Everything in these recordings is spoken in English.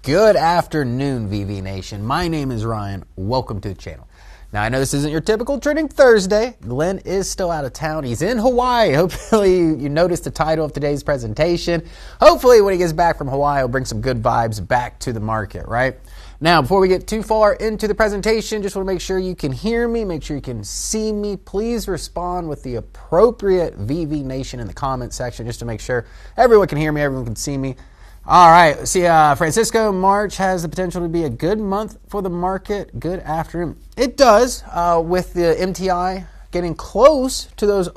Good afternoon, VV Nation. My name is Ryan. Welcome to the channel. Now, I know this isn't your typical Trading Thursday. Glenn is still out of town. He's in Hawaii. Hopefully, you noticed the title of today's presentation. Hopefully, when he gets back from Hawaii, he'll bring some good vibes back to the market, right? Now, before we get too far into the presentation, just want to make sure you can hear me, make sure you can see me. Please respond with the appropriate VV Nation in the comment section just to make sure everyone can hear me, everyone can see me. All right, see, Francisco, March has the potential to be a good month for the market. Good afternoon. It does, with the MTI getting close to those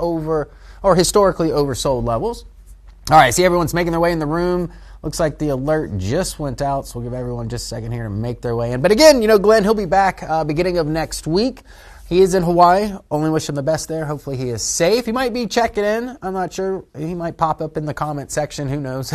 historically oversold levels. All right, see, everyone's making their way in the room. Looks like the alert just went out, so we'll give everyone just a second here to make their way in. But again, you know, Glenn, he'll be back beginning of next week. He is in Hawaii. Only wish him the best there. Hopefully he is safe. He might be checking in. I'm not sure. He might pop up in the comment section. Who knows?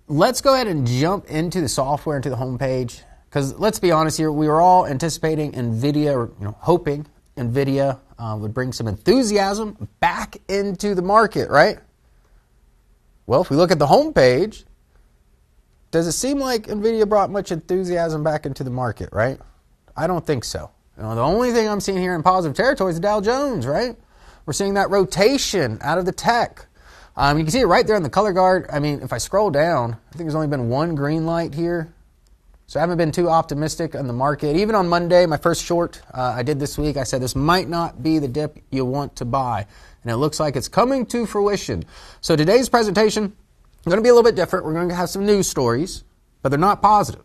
Let's go ahead and jump into the software, into the homepage. Because let's be honest here, we were all anticipating Nvidia, or hoping Nvidia would bring some enthusiasm back into the market, right? Well, if we look at the homepage, does it seem like Nvidia brought much enthusiasm back into the market, right? I don't think so. The only thing I'm seeing here in positive territory is the Dow Jones, right? We're seeing that rotation out of the tech. You can see it right there in the color guard. I mean, if I scroll down, I think there's only been one green light here. So I haven't been too optimistic on the market. Even on Monday, my first short I did this week, I said this might not be the dip you want to buy. And it looks like it's coming to fruition. So today's presentation is going to be a little bit different. We're going to have some news stories, but they're not positive.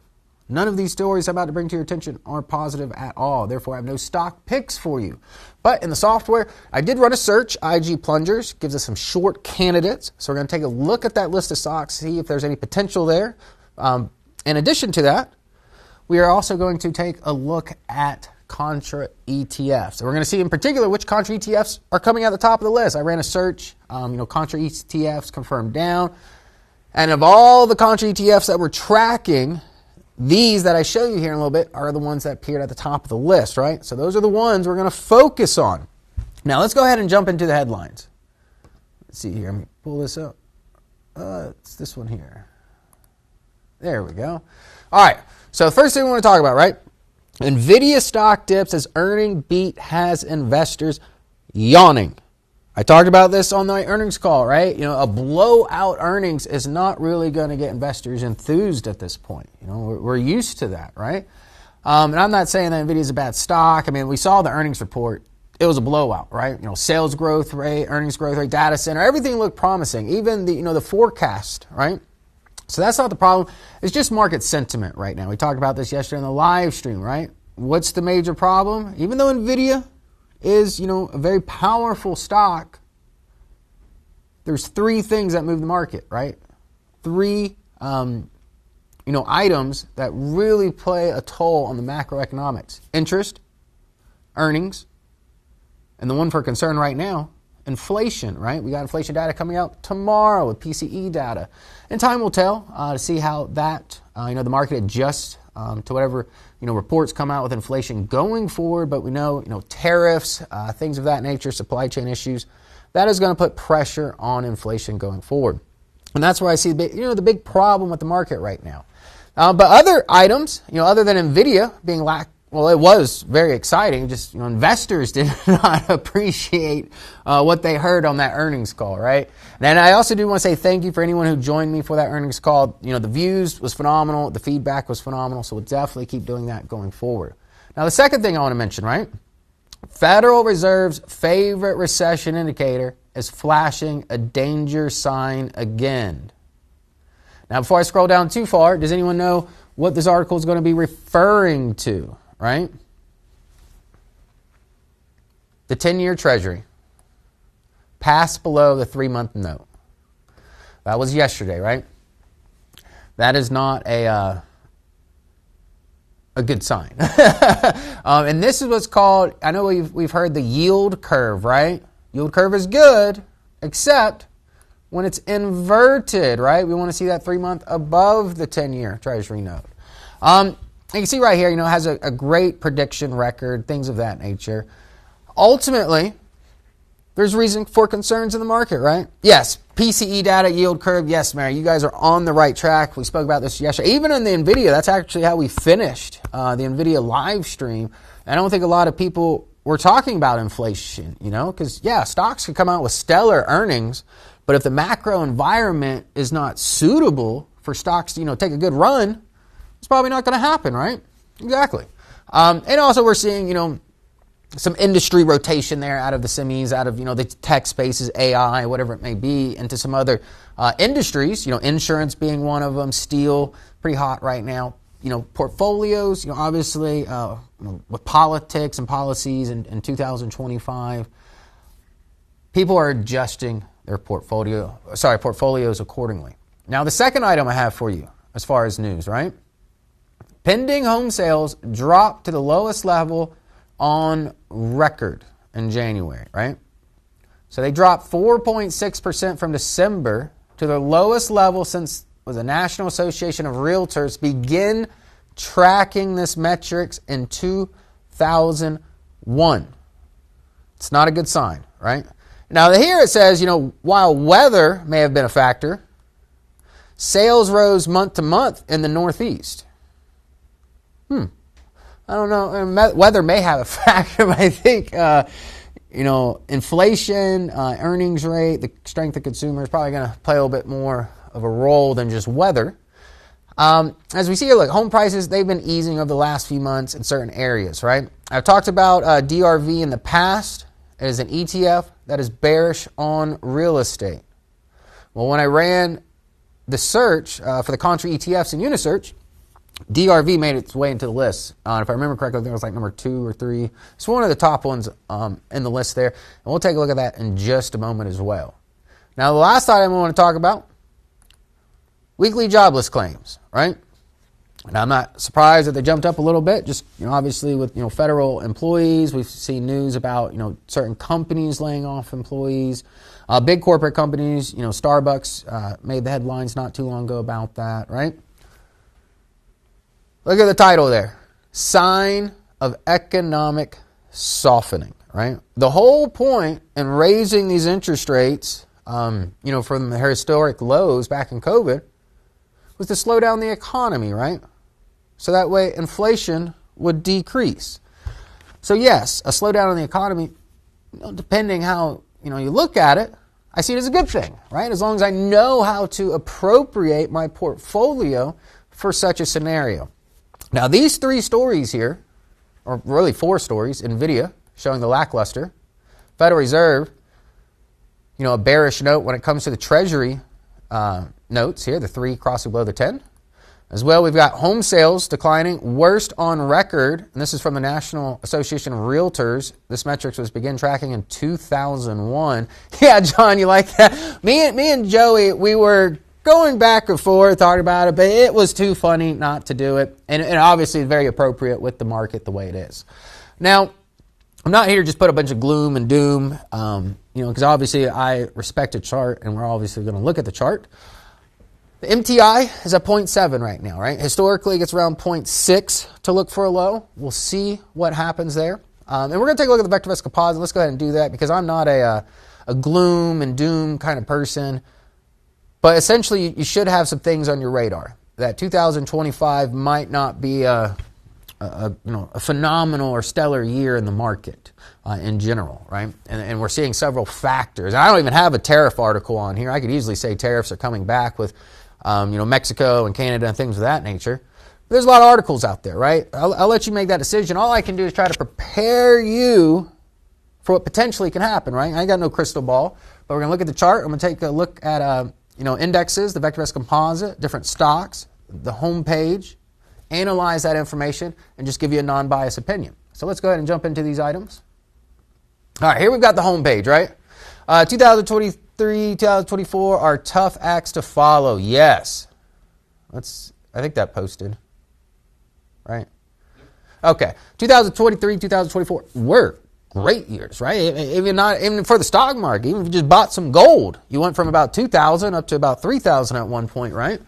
None of these stories I'm about to bring to your attention are positive at all. Therefore, I have no stock picks for you. But in the software, I did run a search. IG Plungers gives us some short candidates. So we're going to take a look at that list of stocks, see if there's any potential there. In addition to that, we are also going to take a look at Contra ETFs. So we're going to see in particular which Contra ETFs are coming at the top of the list. I ran a search, Contra ETFs confirmed down. And of all the Contra ETFs that we're tracking, these that I show you here in a little bit are the ones that appeared at the top of the list, right? So those are the ones we're going to focus on. Now let's go ahead and jump into the headlines. Let's see here. Let me pull this up. It's this one here. There we go. All right. So the first thing we want to talk about, right? Nvidia stock dips as earning beat has investors yawning. I talked about this on my earnings call, right? A blowout earnings is not really going to get investors enthused at this point. We're used to that, right? And I'm not saying that Nvidia is a bad stock. I mean, we saw the earnings report. It was a blowout, right? Sales growth rate, earnings growth rate, data center, everything looked promising. Even the forecast, right? So that's not the problem. It's just market sentiment right now. We talked about this yesterday in the live stream, right? What's the major problem? Even though Nvidia is, a very powerful stock, there's three things that move the market, right? Three, items that really play a toll on the macroeconomics. Interest, earnings, and the one for concern right now, inflation, right? We got inflation data coming out tomorrow with PCE data. And time will tell to see how that, the market adjusts to whatever, reports come out with inflation going forward. But we know, tariffs, things of that nature, supply chain issues, that is going to put pressure on inflation going forward. And that's where I see, the big problem with the market right now. But other items, other than Nvidia being well, it was very exciting. Just, investors did not appreciate what they heard on that earnings call, right? And I also do want to say thank you for anyone who joined me for that earnings call. The views was phenomenal. The feedback was phenomenal. So we'll definitely keep doing that going forward. Now, the second thing I want to mention, right? Federal Reserve's favorite recession indicator is flashing a danger sign again. Now, before I scroll down too far, does anyone know what this article is going to be referring to? Right? The 10-year Treasury passed below the 3-month note. That was yesterday, right? That is not a good sign. And this is what's called, I know we've heard the yield curve, right? Yield curve is good, except when it's inverted, right? We want to see that 3-month above the 10-year Treasury note. You can see right here, it has a great prediction record, things of that nature. Ultimately, there's reason for concerns in the market, right? Yes, PCE data, yield curve, yes, Mary, you guys are on the right track. We spoke about this yesterday. Even in the Nvidia, that's actually how we finished the Nvidia live stream. I don't think a lot of people were talking about inflation, you know, because, yeah, stocks could come out with stellar earnings, but if the macro environment is not suitable for stocks to, you know, take a good run, it's probably not going to happen, right? Exactly. And also we're seeing, you know, some industry rotation there out of the semis, out of, you know, the tech spaces, AI, whatever it may be, into some other industries, you know, insurance being one of them, steel, pretty hot right now. You know, portfolios, you know, obviously with politics and policies in 2025, people are adjusting their portfolios accordingly. Now, the second item I have for you as far as news, right? Pending home sales dropped to the lowest level on record in January, right? So they dropped 4.6% from December to their lowest level since the National Association of Realtors began tracking this metrics in 2001. It's not a good sign, right? Now here it says, you know, while weather may have been a factor, sales rose month to month in the Northeast. I don't know. Weather may have a factor, but I think, you know, inflation, earnings rate, the strength of consumer is probably going to play a little bit more of a role than just weather. As we see here, look, home prices, they've been easing over the last few months in certain areas, right? I've talked about DRV in the past. It is an ETF that is bearish on real estate. Well, when I ran the search for the Contra ETFs in Unisearch, DRV made its way into the list. If I remember correctly, I think it was like number 2 or 3. It's one of the top ones in the list there. And we'll take a look at that in just a moment as well. Now, the last item I want to talk about, weekly jobless claims, right? And I'm not surprised that they jumped up a little bit. Just, you know, obviously with, you know, federal employees, we've seen news about, you know, certain companies laying off employees. Big corporate companies, you know, Starbucks made the headlines not too long ago about that, right? Look at the title there. Sign of economic softening, right? The whole point in raising these interest rates, you know, from the historic lows back in COVID, was to slow down the economy, right? So that way inflation would decrease. So yes, a slowdown in the economy, you know, depending how, you know, you look at it, I see it as a good thing, right? As long as I know how to appropriate my portfolio for such a scenario. Now, these 3 stories here, or really 4 stories, Nvidia showing the lackluster, Federal Reserve, you know, a bearish note when it comes to the Treasury notes here, the 3 crossing below the 10. As well, we've got home sales declining, worst on record, and this is from the National Association of Realtors. This metric was began tracking in 2001. Yeah, John, you like that? Me and Joey, we were going back and forth, talking about it, but it was too funny not to do it. And obviously very appropriate with the market the way it is. Now, I'm not here to just put a bunch of gloom and doom, you know, because obviously I respect a chart, and we're obviously going to look at the chart. The MTI is at 0.7 right now, right? Historically, it gets around 0.6 to look for a low. We'll see what happens there. And we're going to take a look at the VectorVest composite. Let's go ahead and do that because I'm not a gloom and doom kind of person. But essentially, you should have some things on your radar. That 2025 might not be a phenomenal or stellar year in the market in general, right? And we're seeing several factors. And I don't even have a tariff article on here. I could easily say tariffs are coming back with, Mexico and Canada and things of that nature. There's a lot of articles out there, right? I'll let you make that decision. All I can do is try to prepare you for what potentially can happen, right? I ain't got no crystal ball, but we're going to look at the chart. I'm going to take a look at indexes, the VectorVest composite, different stocks, the home page, analyze that information, and just give you a non-biased opinion. So let's go ahead and jump into these items. All right, here we've got the home page, right? 2023, 2024 are tough acts to follow. Yes. I think that posted, right? Okay. 2023, 2024 were great years, right? Even for the stock market, even if you just bought some gold, you went from about 2,000 up to about 3,000 at one point, right?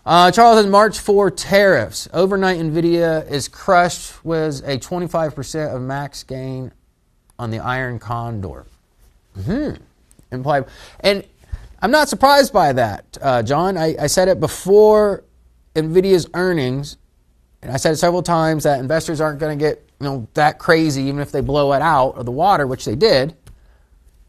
Charles has March 4 tariffs. Overnight, Nvidia is crushed with a 25% of max gain on the Iron Condor. Implied. And I'm not surprised by that, John. I said it before Nvidia's earnings, and I said it several times that investors aren't going to get that crazy even if they blow it out of the water, which they did.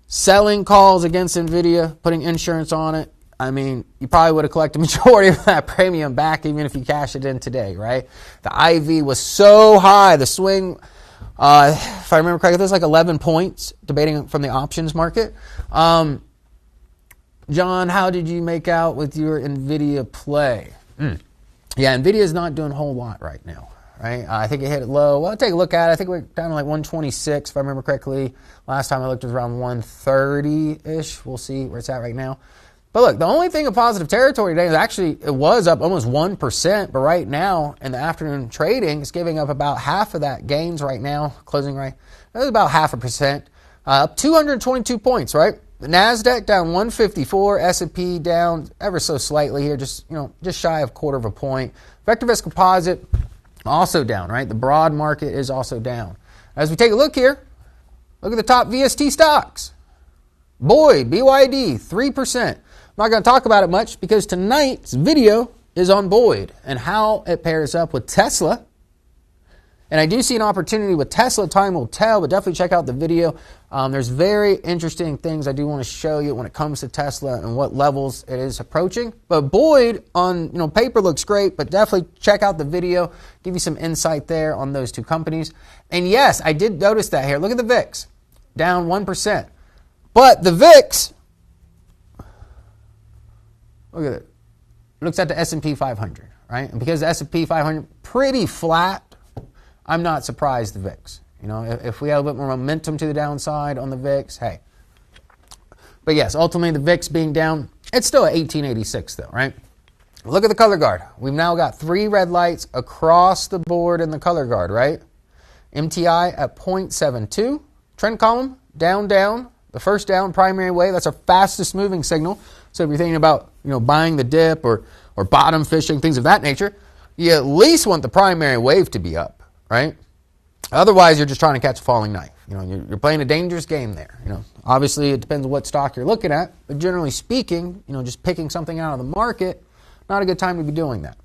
Selling calls against Nvidia, putting insurance on it. I mean, you probably would have collected a majority of that premium back even if you cash it in today, right? The IV was so high. The swing, if I remember correctly, it was like 11 points, debating from the options market. John, how did you make out with your Nvidia play? Yeah, Nvidia is not doing a whole lot right now, right? I think it hit it low. Well, take a look at it. I think we're down to like 126, if I remember correctly. Last time I looked, it was around 130-ish. We'll see where it's at right now. But look, the only thing in positive territory today is actually it was up almost 1%, but right now in the afternoon trading, it's giving up about half of that gains right now, closing right. That's about 0.5%, up 222 points, right? The NASDAQ down 154, S&P down ever so slightly here, just shy of 1/4 point. VectorVest composite also down, right? The broad market is also down. As we take a look here, look at the top VST stocks. Boyd, BYD, 3%. I'm not going to talk about it much because tonight's video is on Boyd and how it pairs up with Tesla. And I do see an opportunity with Tesla. Time will tell, but definitely check out the video. There's very interesting things I do want to show you when it comes to Tesla and what levels it is approaching. But Boyd on paper looks great, but definitely check out the video. Give you some insight there on those two companies. And yes, I did notice that here. Look at the VIX, down 1%. But the VIX, look at it, looks at the S&P 500, right? And because the S&P 500 pretty flat, I'm not surprised the VIX. If we have a bit more momentum to the downside on the VIX, hey. But yes, ultimately the VIX being down, it's still at 1886 though, right? Look at the color guard. We've now got 3 red lights across the board in the color guard, right? MTI at 0.72. Trend column, down, down. The first down, primary wave, that's our fastest moving signal. So if you're thinking about buying the dip or bottom fishing, things of that nature, you at least want the primary wave to be up. Right? Otherwise, you're just trying to catch a falling knife. You're playing a dangerous game there. Obviously, it depends on what stock you're looking at. But generally speaking, just picking something out of the market, not a good time to be doing that.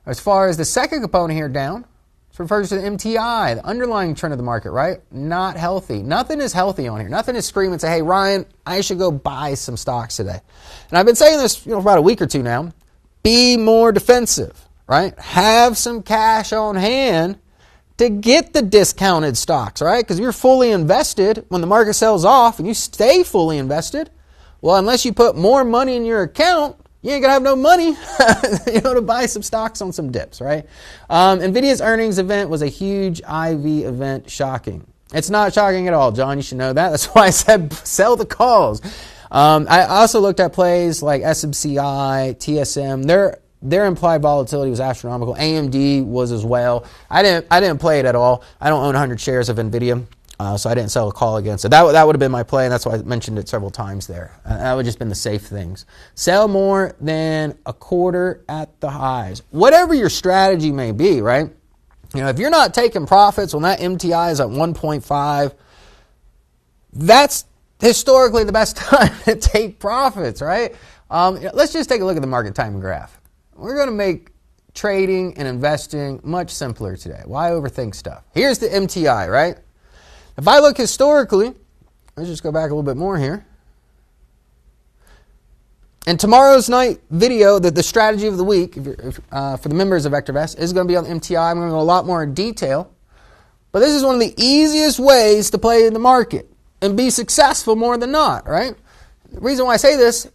As far as the second component here down, it refers to the MTI, the underlying trend of the market, right? Not healthy. Nothing is healthy on here. Nothing is screaming and say, hey, Ryan, I should go buy some stocks today. And I've been saying this for about a week or two now. Be more defensive, right? Have some cash on hand to get the discounted stocks, right? Because you're fully invested when the market sells off and you stay fully invested. Well, unless you put more money in your account, you ain't gonna have no money to buy some stocks on some dips, right? Nvidia's earnings event was a huge IV event. Shocking. It's not shocking at all, John. You should know that. That's why I said sell the calls. I also looked at plays like SMCI, TSM. Their implied volatility was astronomical. AMD was as well. I didn't play it at all. I don't own 100 shares of Nvidia, so I didn't sell a call against it. That would have been my play, and that's why I mentioned it several times there. That would have just been the safe things. Sell more than a quarter at the highs. Whatever your strategy may be, right? If you're not taking profits when that MTI is at 1.5, that's historically the best time to take profits, right? Let's just take a look at the market timing graph. We're going to make trading and investing much simpler today. Why overthink stuff? Here's the MTI, right? If I look historically, let's just go back a little bit more here. And tomorrow's night video, the strategy of the week, for the members of VectorVest, is going to be on the MTI. I'm going to go a lot more in detail. But this is one of the easiest ways to play in the market and be successful more than not, right? The reason why I say this,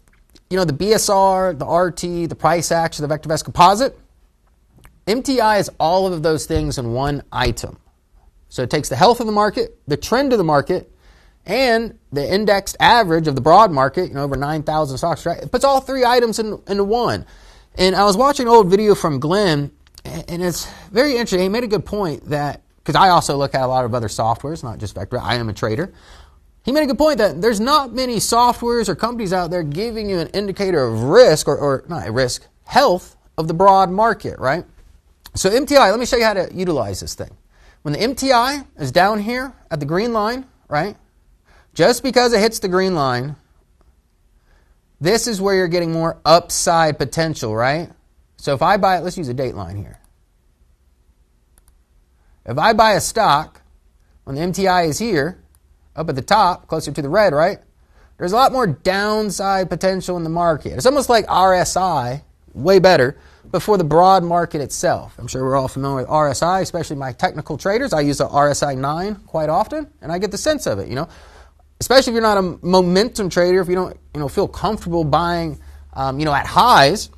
the BSR, the RT, the price action, the VectorVest composite, MTI is all of those things in one item. So it takes the health of the market, the trend of the market, and the indexed average of the broad market, over 9,000 stocks, right? It puts all 3 items into one. And I was watching an old video from Glenn, and it's very interesting. He made a good point that, because I also look at a lot of other softwares, not just Vector, I am a trader. He made a good point that there's not many softwares or companies out there giving you an indicator of risk, or not risk, health of the broad market, right? So MTI, let me show you how to utilize this thing. When the MTI is down here at the green line, right? Just because it hits the green line, this is where you're getting more upside potential, right? So if I buy, let's use a date line here. If I buy a stock when the MTI is here, up at the top, closer to the red, right? There's a lot more downside potential in the market. It's almost like RSI, way better, but for the broad market itself. I'm sure we're all familiar with RSI, especially my technical traders. I use the RSI 9 quite often, and I get the sense of it, you know. Especially if you're not a momentum trader, if you don't, feel comfortable buying, at highs,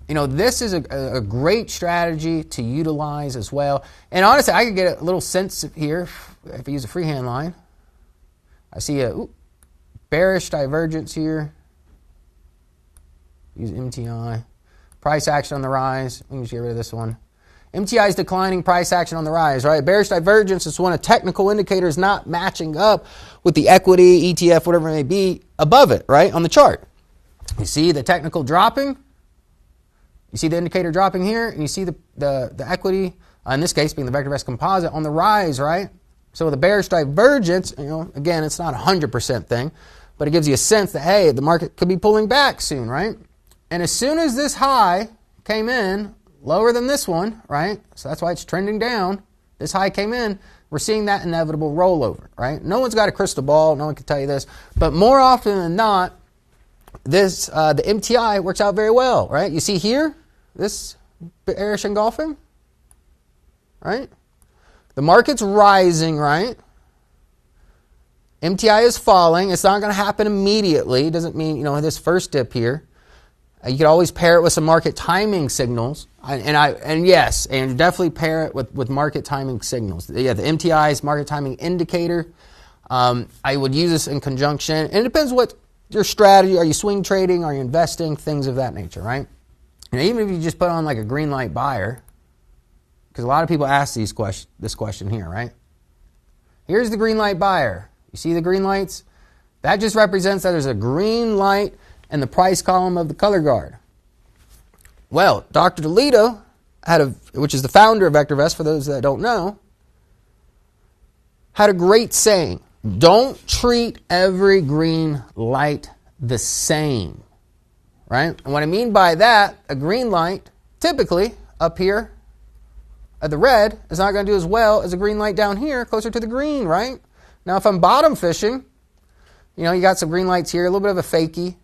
this is a great strategy to utilize as well. And honestly, I could get a little sense here if I use a freehand line. I see a bearish divergence here. Use MTI. Price action on the rise. We can just get rid of this one. MTI is declining, price action on the rise, right? Bearish divergence is when a technical indicator is not matching up with the equity, ETF, whatever it may be, above it, right, on the chart. You see the technical dropping. You see the indicator dropping here, and you see the equity, in this case being the VectorVest composite, on the rise, right? So with a bearish divergence, again, it's not a 100% thing, but it gives you a sense that, hey, the market could be pulling back soon, right? And as soon as this high came in, lower than this one, right? So that's why it's trending down. This high came in. We're seeing that inevitable rollover, right? No one's got a crystal ball. No one can tell you this. But more often than not, the MTI works out very well, right? You see here, this bearish engulfing, right? The market's rising, right? MTI is falling. It's not going to happen immediately. It doesn't mean, this first dip here. You could always pair it with some market timing signals. And yes, and definitely pair it with market timing signals. Yeah, the MTI is market timing indicator. I would use this in conjunction. And it depends what your strategy. Are you swing trading? Are you investing? Things of that nature, right? Even if you just put on like a green light buyer, because a lot of people ask this question here, right? Here's the green light buyer. You see the green lights? That just represents that there's a green light in the price column of the color guard. Well, Dr. DeLito, which is the founder of VectorVest, for those that don't know, had a great saying: don't treat every green light the same, right? And what I mean by that, a green light, typically up here at the red, is not going to do as well as a green light down here, closer to the green, right? Now, if I'm bottom fishing, you got some green lights here, a little bit of a fakie,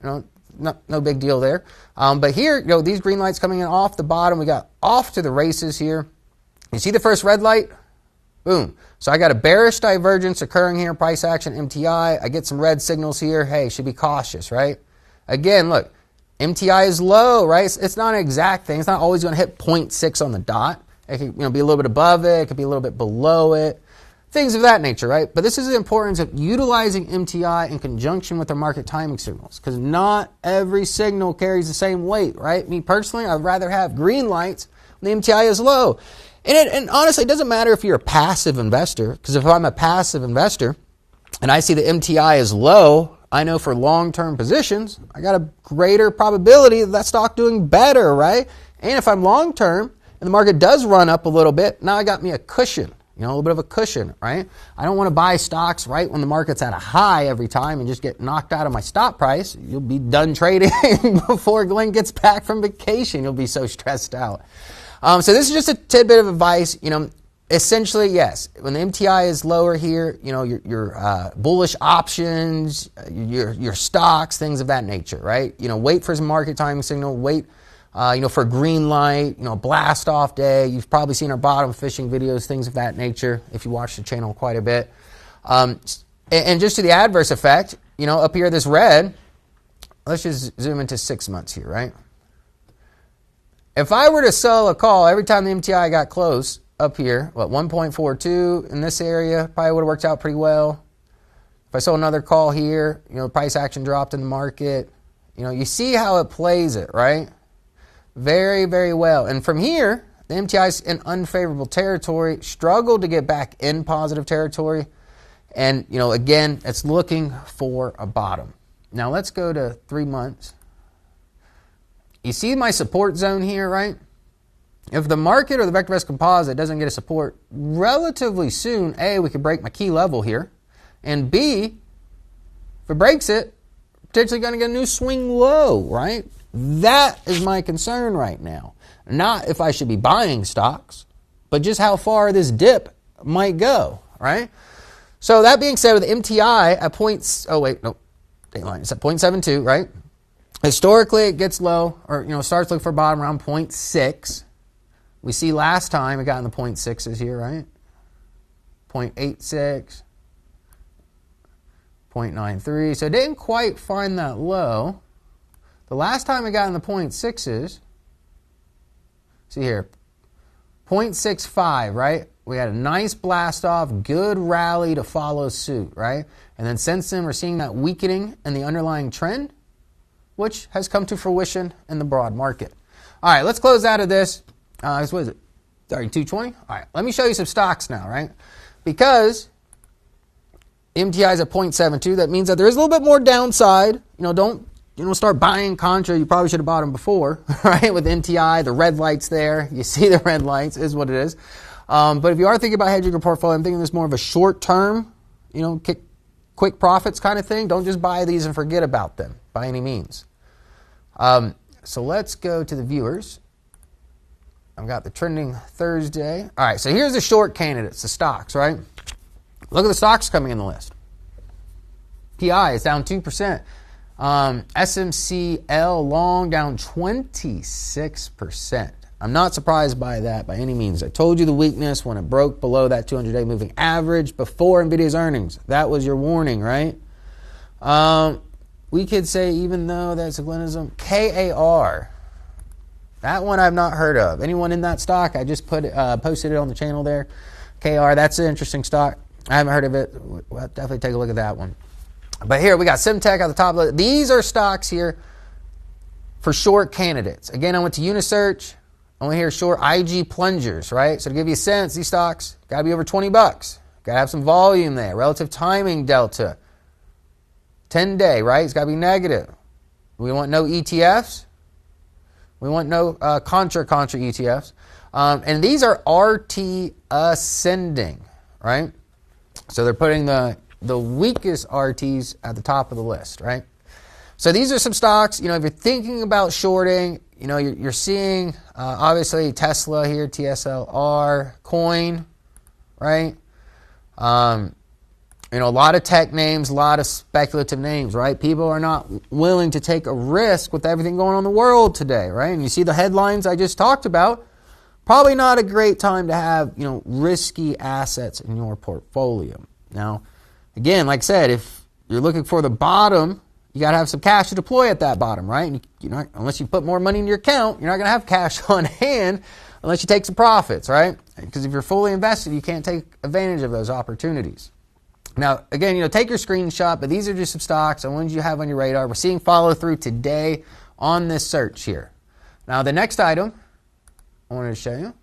no big deal there. But here, these green lights coming in off the bottom, we got off to the races here. You see the first red light? Boom. So I got a bearish divergence occurring here, price action, MTI. I get some red signals here. Hey, should be cautious, right? Again, look, MTI is low, right? It's not an exact thing. It's not always going to hit 0.6 on the dot. It could be a little bit above it. It could be a little bit below it. Things of that nature, right? But this is the importance of utilizing MTI in conjunction with our market timing signals, because not every signal carries the same weight, right? Me personally, I'd rather have green lights when the MTI is low. And honestly, it doesn't matter if you're a passive investor, because if I'm a passive investor and I see the MTI is low, I know for long-term positions, I got a greater probability of that stock doing better, right? And if I'm long-term and the market does run up a little bit, now I got me a cushion. A little bit of a cushion, right? I don't want to buy stocks right when the market's at a high every time and just get knocked out of my stop price. You'll be done trading before Glenn gets back from vacation. You'll be so stressed out. So this is just a tidbit of advice. Essentially, yes, when the MTI is lower here, your bullish options, your stocks, things of that nature, right? Wait for some market timing signal, wait for a green light, blast off day. You've probably seen our bottom fishing videos, things of that nature, if you watch the channel quite a bit. And just to the adverse effect, up here, this red, let's just zoom into 6 months here, right? If I were to sell a call every time the MTI got close up here, 1.42 in this area, probably would have worked out pretty well. If I sold another call here, price action dropped in the market. You see how it plays it, right? Very, very well. And from here, the MTI is in unfavorable territory, struggled to get back in positive territory. And, again, it's looking for a bottom. Now, let's go to 3 months. You see my support zone here, right? If the market or the VectorVest composite doesn't get a support relatively soon, A, we could break my key level here. And B, if it breaks it, potentially going to get a new swing low, right? That is my concern right now. Not if I should be buying stocks, but just how far this dip might go, right? So that being said, with MTI at it's at 0.72, right? Historically, it gets low, or starts looking for a bottom around 0.6. We see last time it got in the 0.6s here, right? 0.86, 0.93. So it didn't quite find that low. The last time it got in the 0.6s, see here, 0.65, right? We had a nice blast off, good rally to follow suit, right? And then since then, we're seeing that weakening in the underlying trend, which has come to fruition in the broad market. All right, let's close out of this. What is it? 220? All right, let me show you some stocks now, right? Because MTI is at 0.72, that means that there is a little bit more downside. Don't start buying Contra. You probably should have bought them before, right? With MTI, the red lights there. You see the red lights is what it is. But if you are thinking about hedging your portfolio, I'm thinking this more of a short term, quick profits kind of thing. Don't just buy these and forget about them by any means. So let's go to the viewers. I've got the trending Thursday. All right, so here's the short candidates, the stocks, right? Look at the stocks coming in the list. PI is down 2%. SMCL long down 26%. I'm not surprised by that by any means. I told you the weakness when it broke below that 200-day moving average before Nvidia's earnings. That was your warning, right? We could say, even though that's a Glenism, KAR. That one I've not heard of. Anyone in that stock? I just posted it on the channel there. KR, that's an interesting stock. I haven't heard of it. We'll definitely take a look at that one. But here we got Simtech at the top. These are stocks here for short candidates. Again, I went to Unisearch. I went here short IG plungers, right? So to give you a sense, these stocks got to be over 20 bucks. Got to have some volume there. Relative timing delta. 10-day, right? It's got to be negative. We want no ETFs. We want no Contra ETFs. And these are RT ascending, right? So they're putting the weakest RTs at the top of the list, right? So these are some stocks, if you're thinking about shorting, you're seeing obviously Tesla here, TSLR, Coin, right? A lot of tech names, a lot of speculative names, right? People are not willing to take a risk with everything going on in the world today, right? And you see the headlines I just talked about. Probably not a great time to have, risky assets in your portfolio. Now, again, like I said, if you're looking for the bottom, you got to have some cash to deploy at that bottom, right? And unless you put more money in your account, you're not going to have cash on hand unless you take some profits, right? Because if you're fully invested, you can't take advantage of those opportunities. Now, again, take your screenshot, but these are just some stocks and ones you have on your radar. We're seeing follow through today on this search here. Now, the next item I wanted to show you,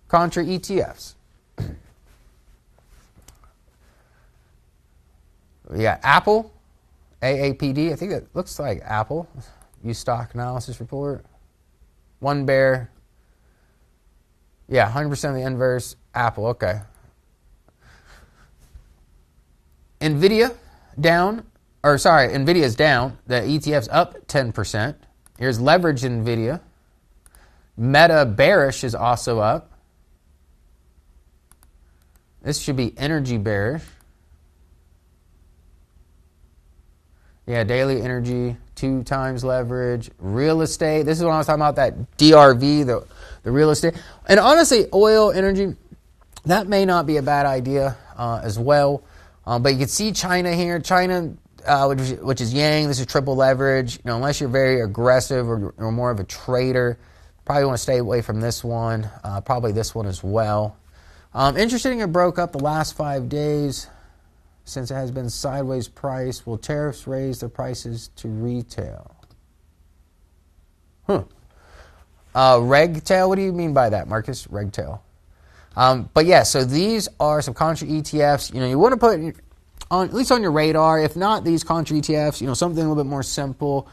Contra ETFs. We got Apple, AAPD. I think that looks like Apple. Use stock analysis report. One bear. Yeah, 100% of the inverse. Apple, okay. Nvidia's down. The ETF's up 10%. Here's leverage in Nvidia. Meta bearish is also up. This should be energy bearish. Yeah, daily energy, 2 times leverage. Real estate. This is when I was talking about that DRV, the real estate. And honestly, oil, energy, that may not be a bad idea as well. But you can see China here. China, which is Yang, this is triple leverage. Unless you're very aggressive or more of a trader, probably want to stay away from this one. Probably this one as well. Interesting, it broke up the last 5 days. Since it has been sideways price, will tariffs raise the prices to retail? Regtail, what do you mean by that, Marcus? Regtail. But yeah, so these are some Contra ETFs. You want to put on at least on your radar. If not these Contra ETFs, something a little bit more simple.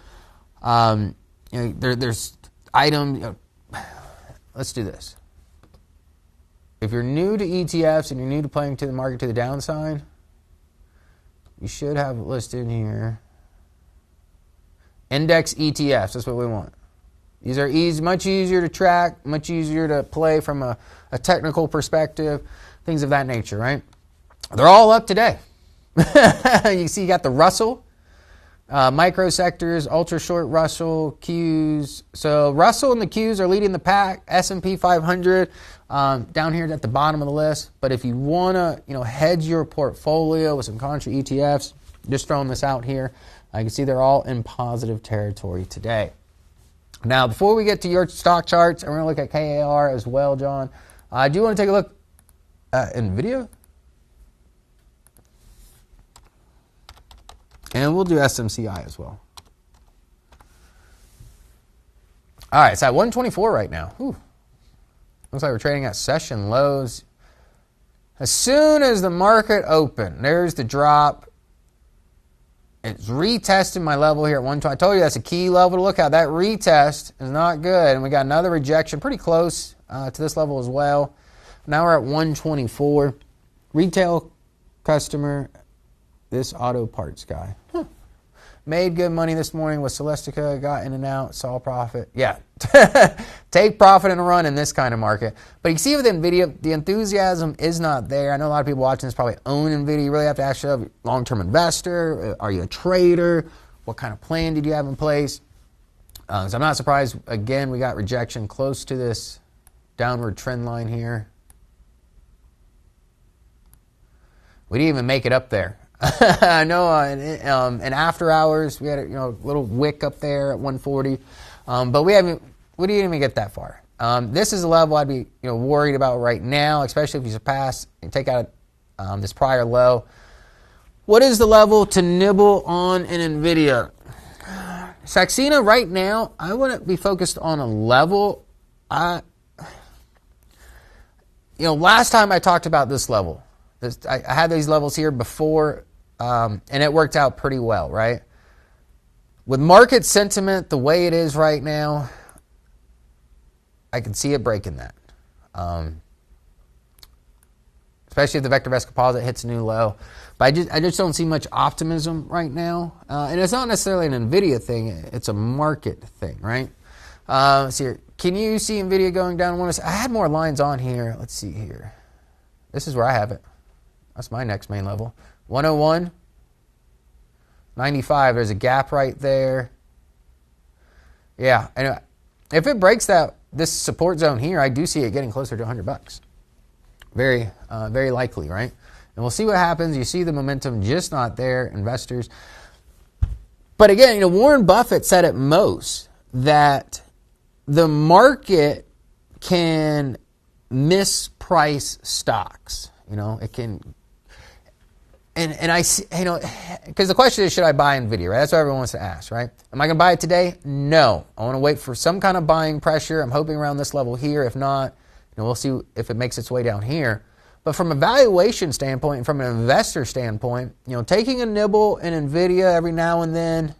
There's item. Let's do this. If you're new to ETFs and you're new to playing to the market to the downside, You should have it listed in here. Index ETFs, that's what we want. These are much easier to track, much easier to play from a technical perspective, things of that nature, right? They're all up today. You see you got the Russell, micro sectors, ultra short Russell, Qs. So Russell and the Qs are leading the pack. S&P 500 down here at the bottom of the list. But if you want to hedge your portfolio with some Contra ETFs, just throwing this out here, you can see they're all in positive territory today. Now, before we get to your stock charts, and we're going to look at KAR as well, John, I do want to take a look at Nvidia. And we'll do SMCI as well. All right, it's at 124 right now. Whew. Looks like we're trading at session lows. As soon as the market opened, there's the drop. It's retesting my level here at 120. I told you that's a key level to look at. That retest is not good. And we got another rejection pretty close to this level as well. Now we're at 124. Retail customer, this auto parts guy. Made good money this morning with Celestica. Got in and out, saw profit. Yeah, take profit and a run in this kind of market. But you see with Nvidia, the enthusiasm is not there. I know a lot of people watching this probably own Nvidia. You really have to ask yourself, long-term investor? Are you a trader? What kind of plan did you have in place? So I'm not surprised. Again, we got rejection close to this downward trend line here. We didn't even make it up there. I know in after hours we had a little wick up there at 140, but we didn't even get that far. This is a level I'd be worried about right now, especially if you surpass and take out this prior low. What is the level to nibble on in Nvidia? Saxena right now, I wouldn't be focused on a level. Last time I talked about this level. I had these levels here before, and it worked out pretty well, right? With market sentiment the way it is right now, I can see it breaking that. Especially if the VectorVest composite hits a new low. But I just don't see much optimism right now. And it's not necessarily an Nvidia thing, it's a market thing, right? Let's see here. Can you see Nvidia going down? I had more lines on here. Let's see here. This is where I have it. That's my next main level. 101, 95. There's a gap right there. Yeah, and if it breaks this support zone here, I do see it getting closer to $100. Very, very likely, right? And we'll see what happens. You see the momentum just not there, investors. But again, Warren Buffett said at most that the market can misprice stocks. It can. And I see, because the question is, should I buy Nvidia, right? That's what everyone wants to ask, right? Am I going to buy it today? No. I want to wait for some kind of buying pressure. I'm hoping around this level here. If not, we'll see if it makes its way down here. But from a valuation standpoint and from an investor standpoint, taking a nibble in Nvidia every now and then,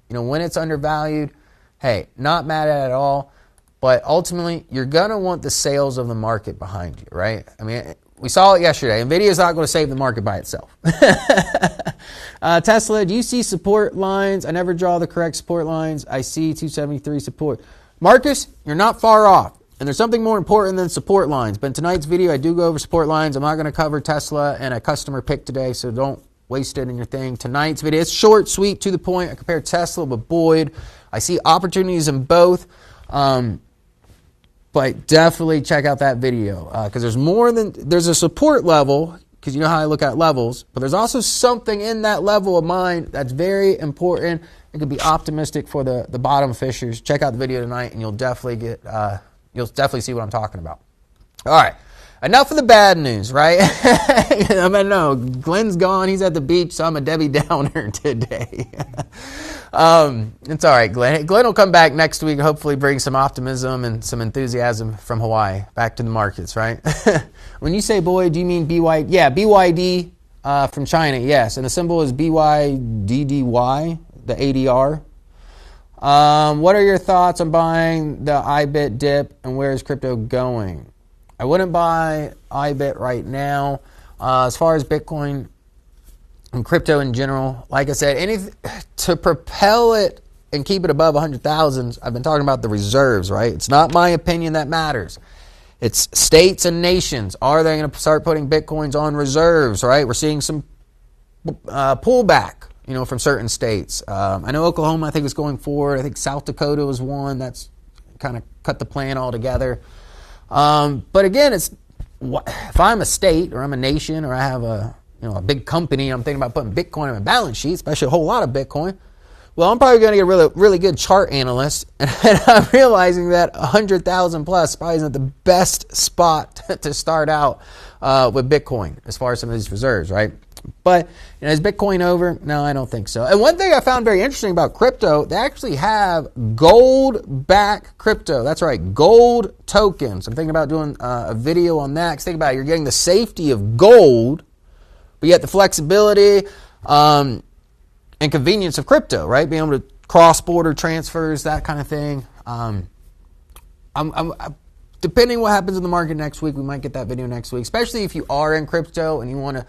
when it's undervalued, hey, not mad at it at all. But ultimately, you're going to want the sales of the market behind you, right? I mean, we saw it yesterday. Nvidia is not going to save the market by itself. Tesla, do you see support lines? I never draw the correct support lines. I see 273 support. Marcus, you're not far off. And there's something more important than support lines. But in tonight's video, I do go over support lines. I'm not going to cover Tesla and a customer pick today, so don't waste it in your thing. Tonight's video, it's short, sweet, to the point. I compare Tesla with Boyd. I see opportunities in both. But definitely check out that video because there's a support level, because you know how I look at levels, but there's also something in that level of mine that's very important. It could be optimistic for the bottom fishers. Check out the video tonight, and you'll definitely see what I'm talking about. All right, enough of the bad news, right? I mean, no, Glenn's gone. He's at the beach, so I'm a Debbie Downer today. It's all right, Glenn. Glenn will come back next week, hopefully bring some optimism and some enthusiasm from Hawaii back to the markets, right? When you say Boyd, do you mean BY? Yeah, BYD from China, yes. And the symbol is BYDDY, the ADR. What are your thoughts on buying the IBIT dip, and where is crypto going? I wouldn't buy IBIT right now. As far as Bitcoin, and crypto in general. Like I said, to propel it and keep it above 100,000, I've been talking about the reserves, right? It's not my opinion that matters. It's states and nations. Are they going to start putting Bitcoins on reserves, right? We're seeing some pullback, from certain states. I know Oklahoma, I think, is going forward. I think South Dakota was one that's kind of cut the plan altogether. But again, if I'm a state or I'm a nation or I have a big company, I'm thinking about putting Bitcoin on my balance sheet, especially a whole lot of Bitcoin. Well, I'm probably going to get a really good chart analyst, and I'm realizing that 100,000 plus probably isn't the best spot to start out with Bitcoin as far as some of these reserves, right? But is Bitcoin over? No, I don't think so. And one thing I found very interesting about crypto, they actually have gold-backed crypto. That's right, gold tokens. I'm thinking about doing a video on that. Because think about it, you're getting the safety of gold, but yet the flexibility and convenience of crypto, right? Being able to cross-border transfers, that kind of thing. Depending what happens in the market next week, we might get that video next week, especially if you are in crypto and you want to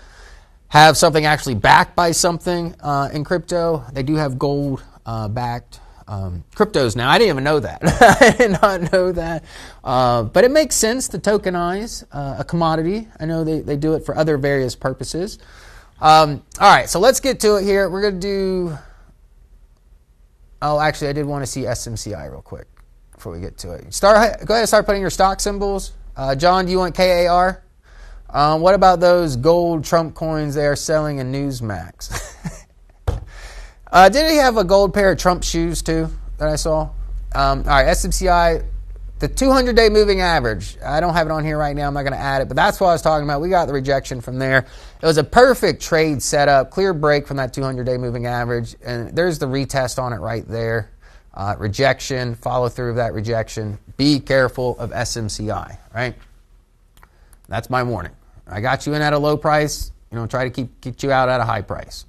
have something actually backed by something in crypto. They do have gold backed cryptos now. I didn't even know that. I did not know that. But it makes sense to tokenize a commodity. I know they do it for other various purposes. All right, so let's get to it here. We're going to do... Oh, actually, I did want to see SMCI real quick before we get to it. Go ahead and start putting your stock symbols. John, do you want KAR? What about those gold Trump coins they are selling in Newsmax? Did he have a gold pair of Trump shoes too that I saw? All right, SMCI, the 200-day moving average. I don't have it on here right now. I'm not going to add it, but that's what I was talking about. We got the rejection from there. It was a perfect trade setup, clear break from that 200-day moving average, and there's the retest on it right there. Rejection, follow through of that rejection. Be careful of SMCI, right? That's my warning. I got you in at a low price. Try to get you out at a high price.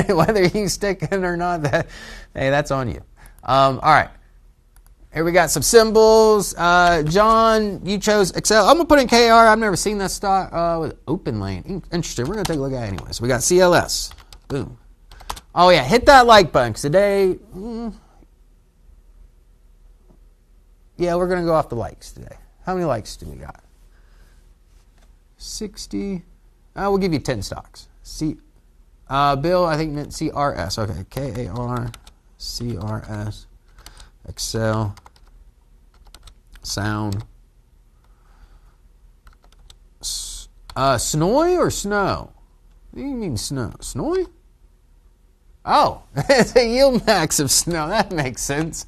Whether you stick in or not, that's on you. All right. Here we got some symbols. John, you chose Excel. I'm going to put in KR. I've never seen that stock with open lane. Interesting. We're going to take a look at it anyway. So we got CLS. Boom. Oh, yeah. Hit that like button because today, yeah, we're going to go off the likes today. How many likes do we got? 60. We'll give you 10 stocks. Bill, I think meant CRS. Okay, KAR, CRS, Excel, Sound. Snoy or snow? What do you mean snow? Snoy? Oh, it's a yield max of snow. That makes sense.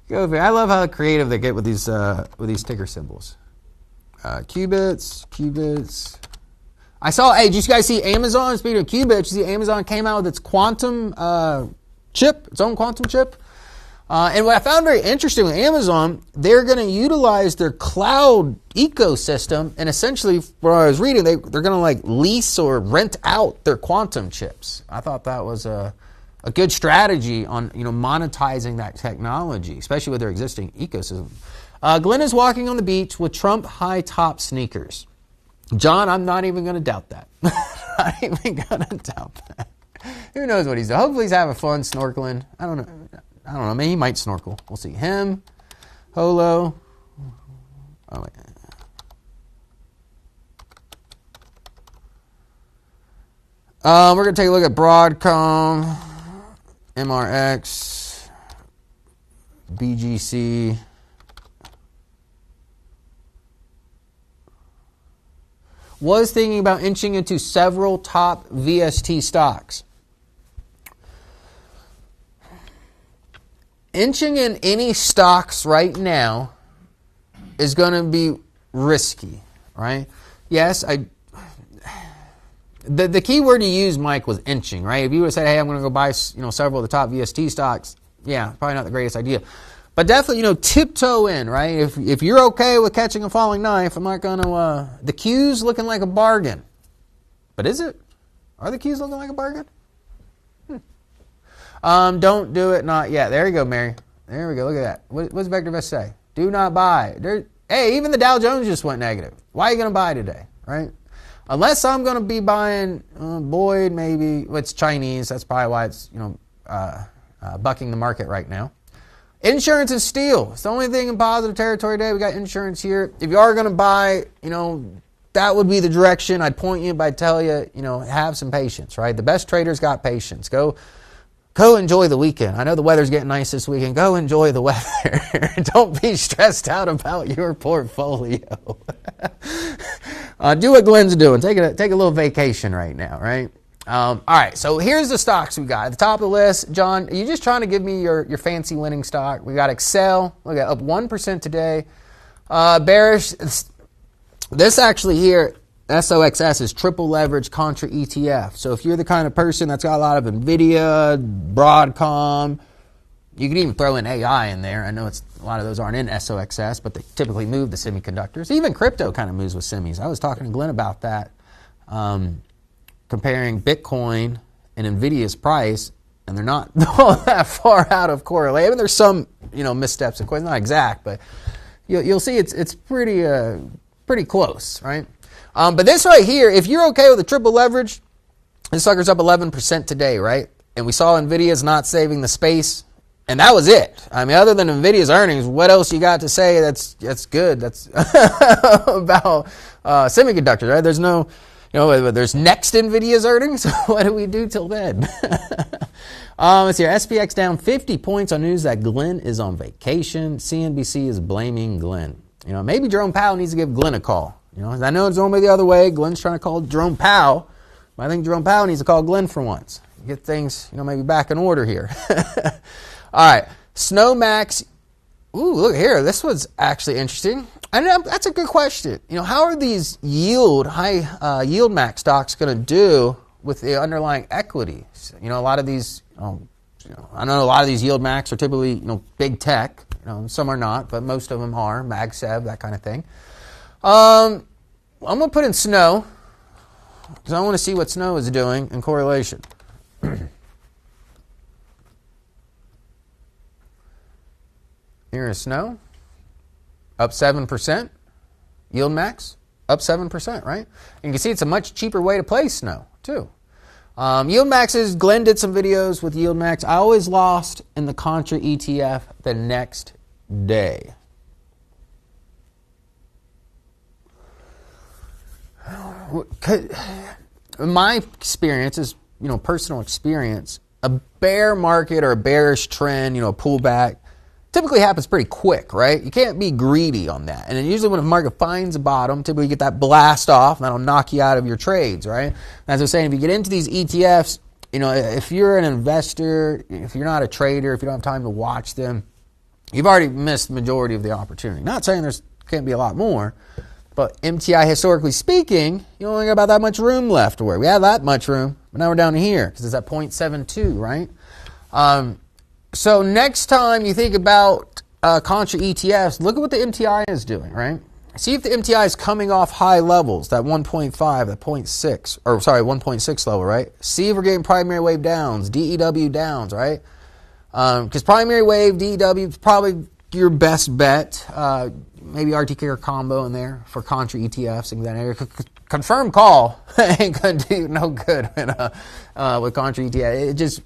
Go there. I love how creative they get with these ticker symbols. Qubits. I saw, did you guys see Amazon? Speaking of qubits, you see Amazon came out with its quantum chip, its own quantum chip. And what I found very interesting with Amazon, they're going to utilize their cloud ecosystem, and essentially, what I was reading, they're going to lease or rent out their quantum chips. I thought that was a good strategy on monetizing that technology, especially with their existing ecosystem. Glenn is walking on the beach with Trump high top sneakers. John, I'm not even going to doubt that. Not even going to doubt that. Who knows what he's doing? Hopefully he's having fun snorkeling. I don't know. Maybe he might snorkel. We'll see. Him, Holo. Oh, wait. We're going to take a look at Broadcom, MRX, BGC. Was thinking about inching into several top VST stocks. Inching in any stocks right now is going to be risky, right? Yes, the key word you used, Mike, was inching, right? If you would have said, hey, I'm going to go buy several of the top VST stocks, yeah, probably not the greatest idea. But definitely, tiptoe in, right? If you're okay with catching a falling knife, I'm not going to... the Q's looking like a bargain. But is it? Are the Q's looking like a bargain? Don't do it, not yet. There you go, Mary. There we go. Look at that. What's VectorVest say? Do not buy. Hey, even the Dow Jones just went negative. Why are you going to buy today, right? unless I'm going to be buying Boyd, maybe. Well, it's Chinese. That's probably why it's, bucking the market right now. Insurance and steel. It's the only thing in positive territory today. We got insurance here. If you are going to buy, that would be the direction I'd point you, but I'd tell you, have some patience, right? The best traders got patience. Go enjoy the weekend. I know the weather's getting nice this weekend. Go enjoy the weather. Don't be stressed out about your portfolio. Do what Glenn's doing. Take a little vacation right now, right? All right, so here's the stocks we got. At the top of the list, John, are you just trying to give me your fancy winning stock? We got Excel. Look at up 1% today. Bearish. This actually here, SOXS, is triple leverage Contra ETF. So if you're the kind of person that's got a lot of Nvidia, Broadcom, you can even throw in AI in there. I know a lot of those aren't in SOXS, but they typically move the semiconductors. Even crypto kind of moves with semis. I was talking to Glenn about that. Comparing Bitcoin and Nvidia's price, and they're not all that far out of correlation. I mean, there's some, missteps. Of course, not exact, but you'll see it's pretty close, right? But this right here, if you're okay with the triple leverage, this sucker's up 11% today, right? And we saw Nvidia's not saving the space, and that was it. I mean, other than Nvidia's earnings, what else you got to say that's good? That's about semiconductors, right? There's no. There's next Nvidia's earnings. What do we do till then? Let's see. SPX down 50 points on news that Glenn is on vacation. CNBC is blaming Glenn. Maybe Jerome Powell needs to give Glenn a call. I know it's normally the other way. Glenn's trying to call Jerome Powell. But I think Jerome Powell needs to call Glenn for once. Get things, maybe back in order here. All right. Snowmax. Ooh, look here. This was actually interesting. And that's a good question. How are these high yield max stocks going to do with the underlying equity? A lot of these, I know a lot of these yield max are typically, big tech. Some are not, but most of them are. MagSev, that kind of thing. I'm going to put in Snow because I want to see what Snow is doing in correlation. Here is Snow. Up 7%. Yield max, up 7%, right? And you can see it's a much cheaper way to play Snow, too. Yield maxes, Glenn did some videos with yield max. I always lost in the Contra ETF the next day. My experience is, personal experience, a bear market or a bearish trend, pullback, typically happens pretty quick, right? You can't be greedy on that. And then usually when a market finds a bottom, typically you get that blast off, and that'll knock you out of your trades, right? As I was saying, if you get into these ETFs, if you're an investor, if you're not a trader, if you don't have time to watch them, you've already missed the majority of the opportunity. Not saying there can't be a lot more, but MTI, historically speaking, you only got about that much room left to work. We had that much room, but now we're down to here because it's at 0.72, right? So next time you think about Contra ETFs, look at what the MTI is doing, right? See if the MTI is coming off high levels, that 1.5, that 0.6, or sorry, 1.6 level, right? See if we're getting primary wave downs, DEW downs, right? Because primary wave, DEW is probably your best bet. Maybe RTK or combo in there for Contra ETFs in that area. Confirmed call ain't going to do no good with Contra ETF. It just...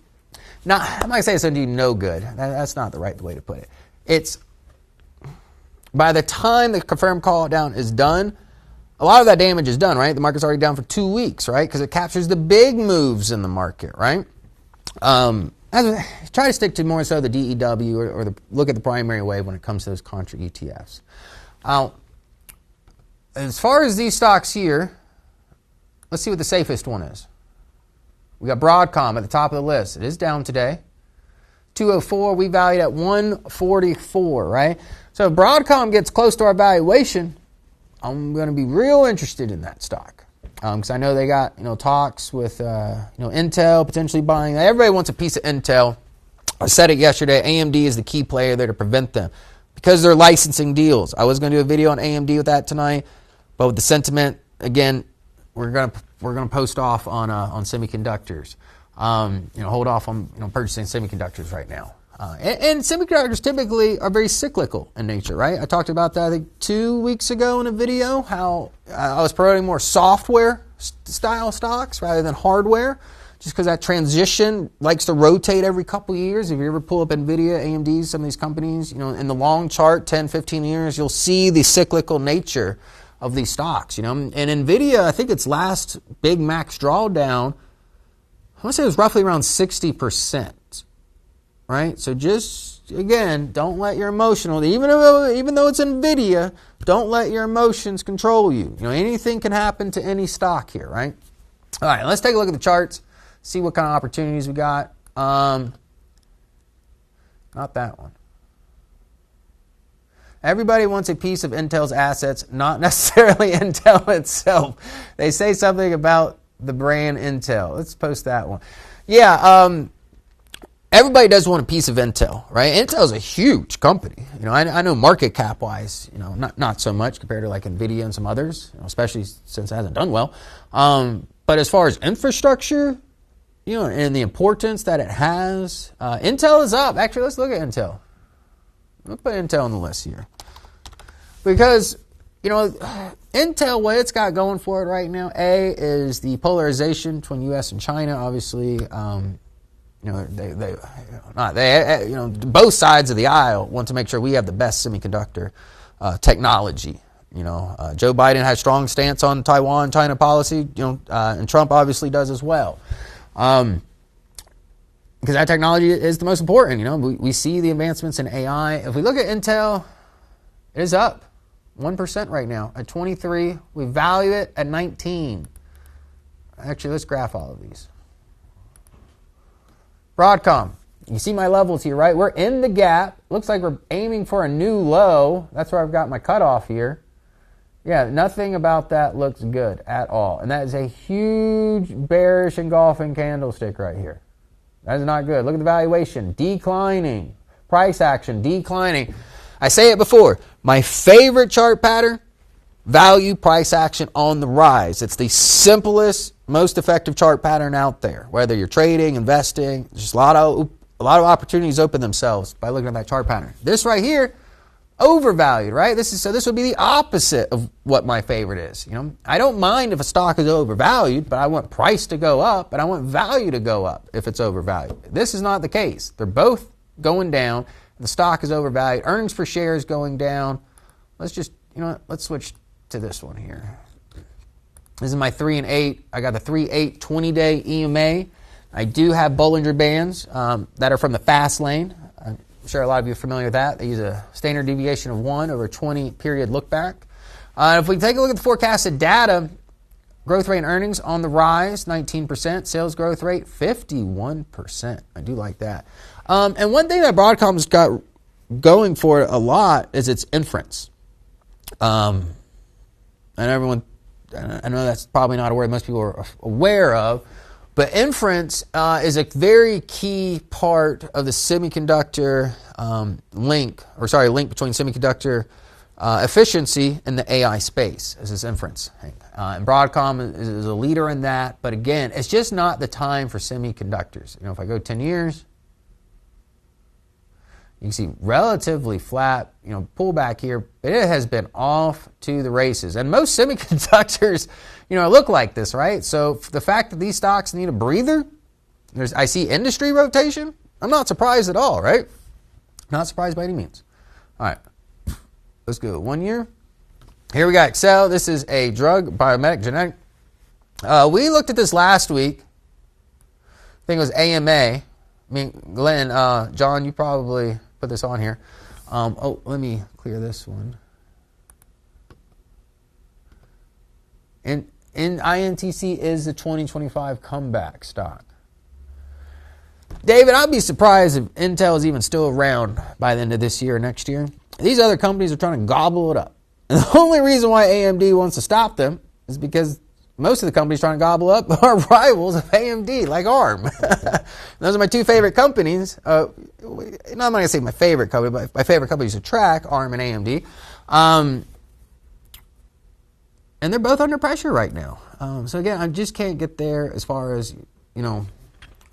I'm not going to say it's going to do no good. That's not the right way to put it. It's by the time the confirmed call down is done, a lot of that damage is done, right? The market's already down for 2 weeks, right? Because it captures the big moves in the market, right? Try to stick to more so the DEW or look at the primary wave when it comes to those Contra ETFs. As far as these stocks here, let's see what the safest one is. We got Broadcom at the top of the list. It is down today. 204, we valued at 144, right? So if Broadcom gets close to our valuation, I'm going to be real interested in that stock. Because I know they got, talks with, Intel potentially buying. Everybody wants a piece of Intel. I said it yesterday. AMD is the key player there to prevent them because they're licensing deals. I was going to do a video on AMD with that tonight, but with the sentiment, again, we're gonna post off on semiconductors. Hold off on purchasing semiconductors right now. And semiconductors typically are very cyclical in nature, right? I talked about that I think 2 weeks ago in a video how I was promoting more software style stocks rather than hardware, just because that transition likes to rotate every couple of years. If you ever pull up Nvidia, AMD, some of these companies, in the long chart, 10, 15 years, you'll see the cyclical nature of these stocks, And Nvidia, I think its last big max drawdown, I want to say it was roughly around 60%, right? So just, again, don't let your emotional, even though it's Nvidia, don't let your emotions control you. Anything can happen to any stock here, right? All right, let's take a look at the charts, see what kind of opportunities we got. Not that one. Everybody wants a piece of Intel's assets, not necessarily Intel itself. They say something about the brand Intel. Let's post that one. Yeah, everybody does want a piece of Intel, right? Intel's a huge company. I know market cap wise, not so much compared to like Nvidia and some others, especially since it hasn't done well. But as far as infrastructure, and the importance that it has, Intel is up. Actually, let's look at Intel. Let's put Intel on the list here. Because, Intel, what it's got going for it right now, A, is the polarization between U.S. and China. Obviously, both sides of the aisle want to make sure we have the best semiconductor technology. Joe Biden has a strong stance on Taiwan, China policy, and Trump obviously does as well. Because that technology is the most important. We see the advancements in AI. If we look at Intel, it is up 1% right now at 23. We value it at 19. Actually, let's graph all of these. Broadcom, you see my levels here, right? We're in the gap. Looks like we're aiming for a new low. That's where I've got my cutoff here. Yeah, nothing about that looks good at all. And that is a huge bearish engulfing candlestick right here. That is not good. Look at the valuation, declining. Price action, declining. I say it before, my favorite chart pattern, value price action on the rise. It's the simplest, most effective chart pattern out there. Whether you're trading, investing, just a lot of opportunities open themselves by looking at that chart pattern. This right here, overvalued, right? This would be the opposite of what my favorite is. I don't mind if a stock is overvalued, but I want price to go up, and I want value to go up if it's overvalued. This is not the case. They're both going down. The stock is overvalued. Earnings per share is going down. Let's just, let's switch to this one here. This is my 3 and 8. I got the 3-8 20-day EMA. I do have Bollinger Bands that are from the fast lane. I'm sure a lot of you are familiar with that. They use a standard deviation of 1 over 20 period look back. If we take a look at the forecasted data, growth rate and earnings on the rise, 19%. Sales growth rate, 51%. I do like that. And one thing that Broadcom's got going for it a lot is its inference. And everyone, I know that's probably not a word most people are aware of, but inference is a very key part of the semiconductor link between semiconductor efficiency and the AI space, is this inference. And Broadcom is a leader in that, but again, it's just not the time for semiconductors. If I go 10 years, you can see relatively flat, pullback here, but it has been off to the races. And most semiconductors, look like this, right? So the fact that these stocks need a breather, I see industry rotation. I'm not surprised at all, right? Not surprised by any means. All right, let's go 1 year. Here we got Excel. This is a drug, biomedic, genetic. We looked at this last week. I think it was AMA. Glenn, John, you probably put this on here. Let me clear this one. And INTC is the 2025 comeback stock. David, I'd be surprised if Intel is even still around by the end of this year or next year. These other companies are trying to gobble it up. And the only reason why AMD wants to stop them is because most of the companies trying to gobble up are rivals of AMD, like ARM. Those are my two favorite companies. I'm not going to say my favorite company, but my favorite companies to track, ARM and AMD. And they're both under pressure right now. So again, I just can't get there as far as,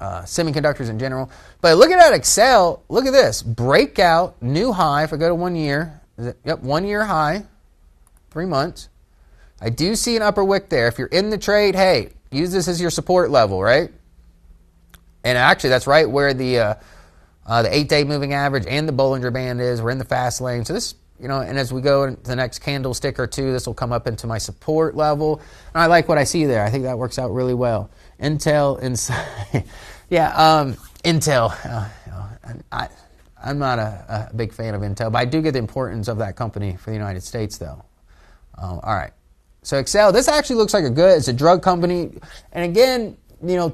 semiconductors in general. But looking at Excel, look at this. Breakout, new high. If I go to 1 year, 1 year high, 3 months. I do see an upper wick there. If you're in the trade, hey, use this as your support level, right? And actually, that's right where the 8-day moving average and the Bollinger Band is. We're in the fast lane. So this, and as we go into the next candlestick or two, this will come up into my support level. And I like what I see there. I think that works out really well. Intel inside. Yeah, Intel. I'm not a big fan of Intel, but I do get the importance of that company for the United States, though. All right. So Excel, this actually looks like it's a drug company. And again,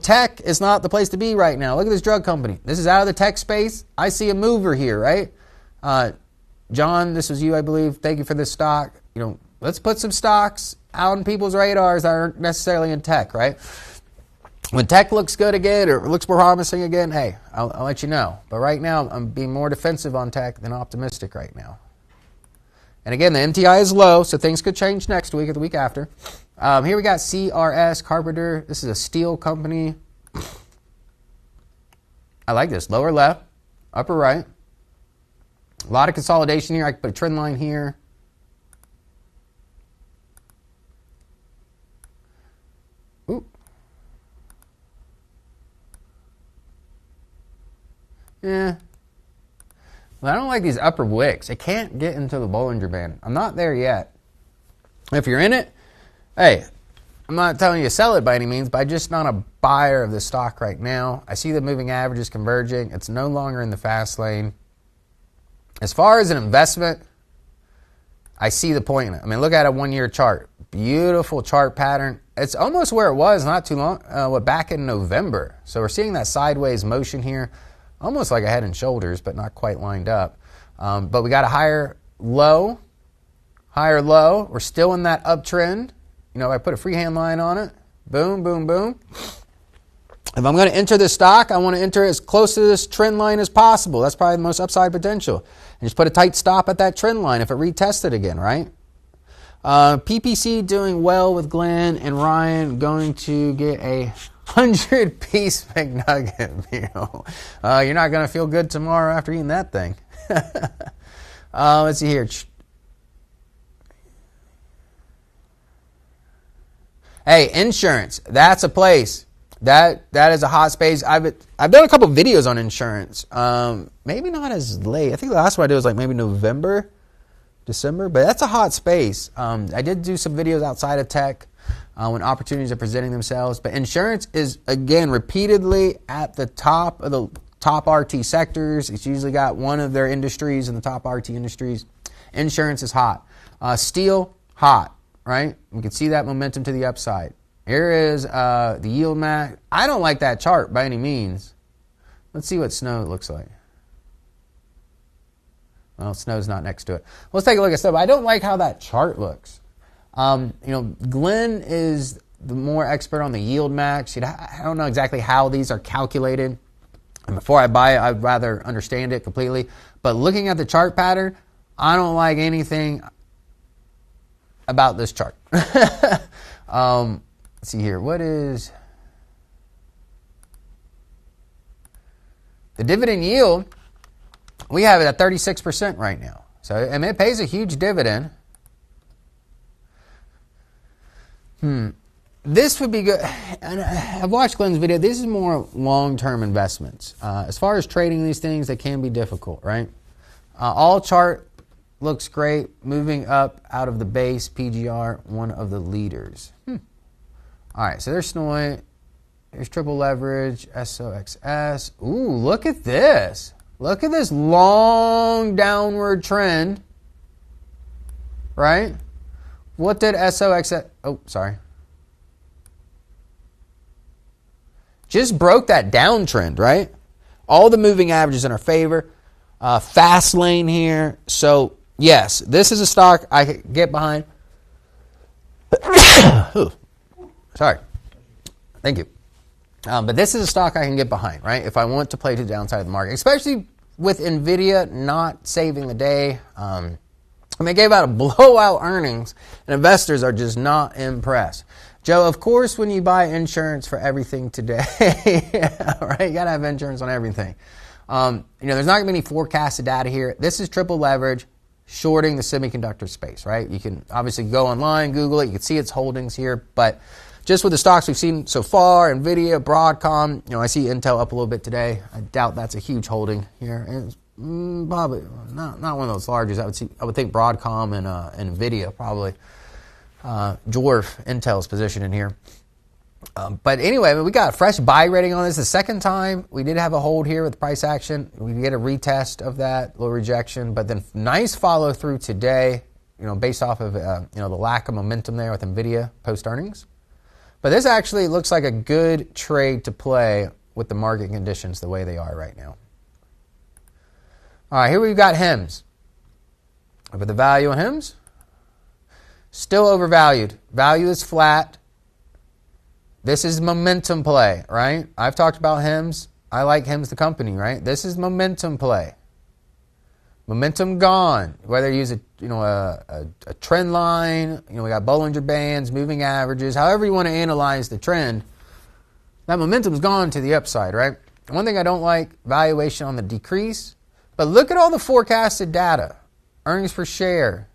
tech is not the place to be right now. Look at this drug company. This is out of the tech space. I see a mover here, right? John, this was you, I believe. Thank you for this stock. Let's put some stocks out on people's radars that aren't necessarily in tech, right? When tech looks good again or looks more promising again, hey, I'll let you know. But right now, I'm being more defensive on tech than optimistic right now. And again, the MTI is low, so things could change next week or the week after. Here we got CRS, Carpenter. This is a steel company. I like this. Lower left, upper right. A lot of consolidation here. I can put a trend line here. Ooh. Yeah. Well, I don't like these upper wicks. It can't get into the Bollinger Band. I'm not there yet. If you're in it, hey, I'm not telling you to sell it by any means, but I'm just not a buyer of the stock right now. I see the moving averages converging. It's no longer in the fast lane. As far as an investment, I see the point in it. I mean, look at a 1-year chart. Beautiful chart pattern. It's almost where it was not too long, back in November. So we're seeing that sideways motion here. Almost like a head and shoulders, but not quite lined up. But we got a higher low. We're still in that uptrend. If I put a freehand line on it, boom, boom, boom. If I'm going to enter this stock, I want to enter as close to this trend line as possible. That's probably the most upside potential. And just put a tight stop at that trend line if it retested again, right? PPC doing well with Glenn and Ryan going to get a 100-piece McNugget meal. You're not going to feel good tomorrow after eating that thing. Let's see here. Hey, insurance. That's a place. That is a hot space. I've done a couple of videos on insurance. Maybe not as late. I think the last one I did was like maybe November, December. But that's a hot space. I did do some videos outside of tech when opportunities are presenting themselves. But insurance is, again, repeatedly at the top of the top RT sectors. It's usually got one of their industries in the top RT industries. Insurance is hot. Steel, hot, right? You can see that momentum to the upside. Here is the yield max. I don't like that chart by any means. Let's see what snow looks like. Well, snow's not next to it. Let's take a look at snow. I don't like how that chart looks. Glenn is the more expert on the yield max. I don't know exactly how these are calculated. And before I buy it, I'd rather understand it completely. But looking at the chart pattern, I don't like anything about this chart. Let's see here. What is the dividend yield? We have it at 36% right now. So, it pays a huge dividend. This would be good. And I've watched Glenn's video. This is more long-term investments. As far as trading these things, they can be difficult, right? All chart looks great. Moving up out of the base, PGR, one of the leaders. All right, so there's SNOI. There's triple leverage, SOXS. Ooh, look at this. Look at this long downward trend, right? What did SOXS... Oh, sorry. Just broke that downtrend, right? All the moving averages in our favor. Fast lane here. So, yes, this is a stock I could get behind. Sorry. Thank you. But this is a stock I can get behind, right? If I want to play to the downside of the market, especially with Nvidia not saving the day. They gave out a blowout earnings, and investors are just not impressed. Joe, of course, when you buy insurance for everything today, right? You got to have insurance on everything. There's not going to be any forecasted data here. This is triple leverage, shorting the semiconductor space, right? You can obviously go online, Google it, you can see its holdings here, but just with the stocks we've seen so far, Nvidia, Broadcom, I see Intel up a little bit today. I doubt that's a huge holding here. It's probably not one of those largest. I would think Broadcom and Nvidia probably dwarf Intel's position in here. But anyway, we got a fresh buy rating on this. The second time we did have a hold here with price action. We get a retest of that, little rejection, but then nice follow through today, based off of the lack of momentum there with Nvidia post earnings. But this actually looks like a good trade to play with the market conditions the way they are right now. All right, here we've got HIMS. Look at the value on HIMS. Still overvalued. Value is flat. This is momentum play, right? I've talked about HIMS. I like HIMS, the company, right? This is momentum play. Momentum gone. Whether you use a trend line, we got Bollinger Bands, moving averages, however you want to analyze the trend, that momentum's gone to the upside, right? One thing I don't like, valuation on the decrease, but look at all the forecasted data. Earnings per share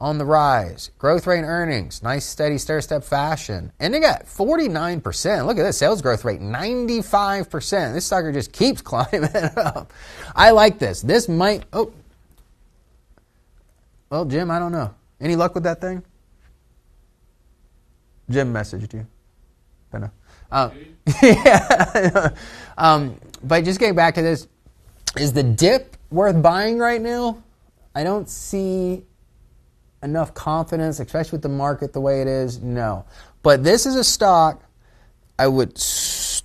on the rise. Growth rate earnings, nice steady stair-step fashion. And they got 49%. Look at this, sales growth rate, 95%. This sucker just keeps climbing up. I like this. This might, well, Jim, I don't know. Any luck with that thing? Jim messaged you. Yeah. But just getting back to this, is the dip worth buying right now? I don't see enough confidence, especially with the market the way it is. No. But this is a stock I would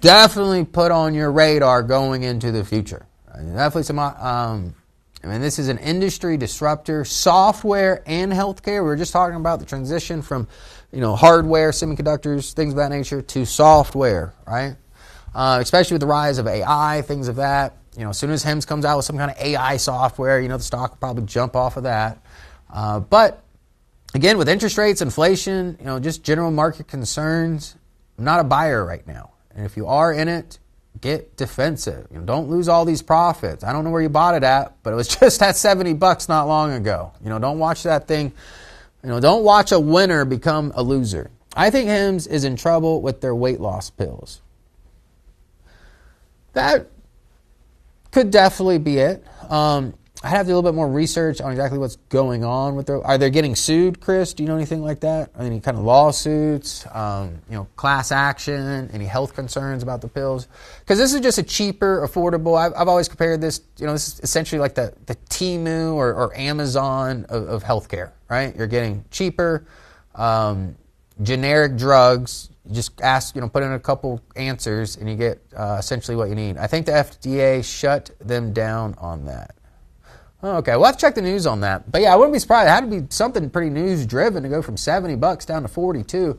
definitely put on your radar going into the future. Definitely some, this is an industry disruptor, software and healthcare. We were just talking about the transition from, hardware, semiconductors, things of that nature, to software, right? Especially with the rise of AI, things of that. As soon as HIMS comes out with some kind of AI software, the stock will probably jump off of that. But again, with interest rates, inflation, just general market concerns, I'm not a buyer right now. And if you are in it, get defensive. Don't lose all these profits. I don't know where you bought it at, but it was just at $70 not long ago. Don't watch that thing. Don't watch a winner become a loser. I think HIMS is in trouble with their weight loss pills. That could definitely be it. I have to do a little bit more research on exactly what's going on with their. Are they getting sued, Chris? Do you know anything like that? Any kind of lawsuits? Class action? Any health concerns about the pills? Because this is just a cheaper, affordable. I've always compared this. This is essentially like the Temu or Amazon of healthcare, right? You're getting cheaper, generic drugs. You just ask, put in a couple answers, and you get essentially what you need. I think the FDA shut them down on that. Okay, we'll have to check the news on that. But yeah, I wouldn't be surprised. It had to be something pretty news-driven to go from $70 down to $42.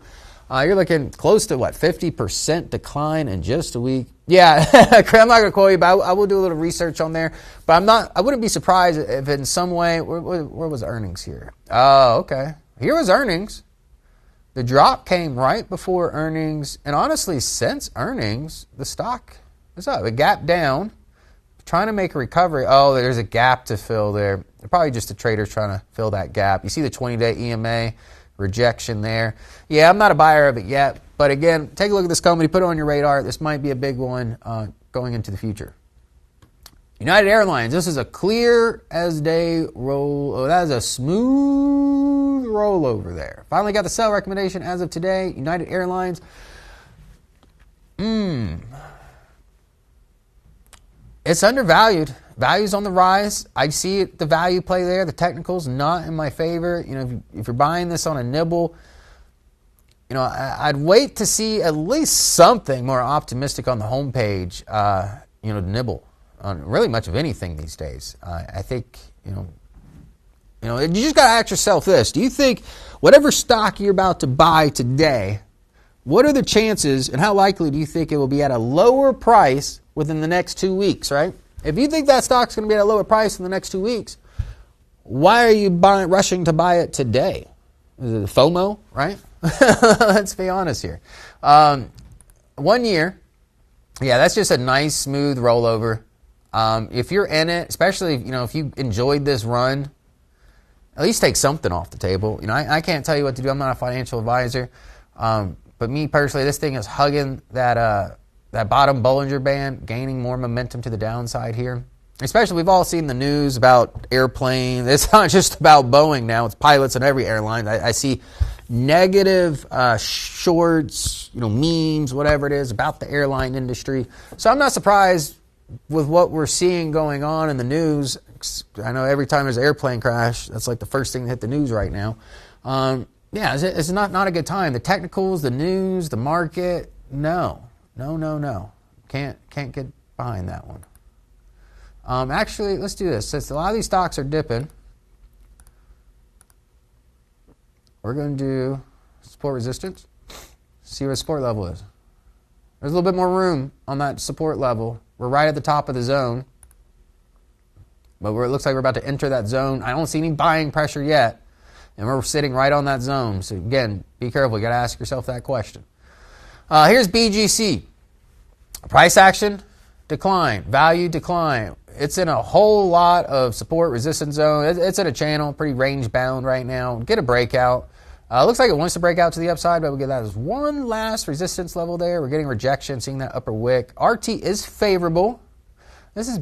You're looking close to, 50% decline in just a week. Yeah, I'm not going to quote you, but I will do a little research on there. But I wouldn't be surprised if in some way, where was earnings here? Oh, okay. Here was earnings. The drop came right before earnings. And honestly, since earnings, the stock is up. It gapped down. Trying to make a recovery. Oh, there's a gap to fill there. Probably just the traders trying to fill that gap. You see the 20-day EMA rejection there. Yeah, I'm not a buyer of it yet. But again, take a look at this company. Put it on your radar. This might be a big one going into the future. United Airlines. This is a clear as day roll. Oh, that is a smooth rollover there. Finally got the sell recommendation as of today. United Airlines. It's undervalued. Value's on the rise. I see the value play there. The technicals not in my favor. If you're buying this on a nibble, I'd wait to see at least something more optimistic on the homepage. To nibble on really much of anything these days. I think you just got to ask yourself this: do you think whatever stock you're about to buy today, what are the chances, and how likely do you think it will be at a lower price within the next 2 weeks, right? If you think that stock's going to be at a lower price in the next 2 weeks, why are you rushing to buy it today? Is it FOMO, right? Let's be honest here. 1 year, yeah, that's just a nice, smooth rollover. If you're in it, especially if you enjoyed this run, at least take something off the table. You know, I can't tell you what to do. I'm not a financial advisor. But me personally, this thing is hugging that bottom Bollinger Band, gaining more momentum to the downside here. Especially, we've all seen the news about airplanes. It's not just about Boeing now. It's pilots in every airline. I see negative shorts, you know, memes, whatever it is, about the airline industry. So I'm not surprised with what we're seeing going on in the news. I know every time there's an airplane crash, that's like the first thing to hit the news right now. Yeah, it's not a good time. The technicals, the news, the market, no. Can't get behind that one. Actually, let's do this. Since a lot of these stocks are dipping, we're going to do support resistance. See where the support level is. There's a little bit more room on that support level. We're right at the top of the zone. But it looks like we're about to enter that zone. I don't see any buying pressure yet. And we're sitting right on that zone. So again, be careful. You got to ask yourself that question. Here's BGC. Price action, decline. Value, decline. It's in a whole lot of support resistance zone. It's in a channel, pretty range bound right now. Get a breakout. Looks like it wants to break out to the upside, but we'll get that as one last resistance level there. We're getting rejection, seeing that upper wick. RT is favorable. This is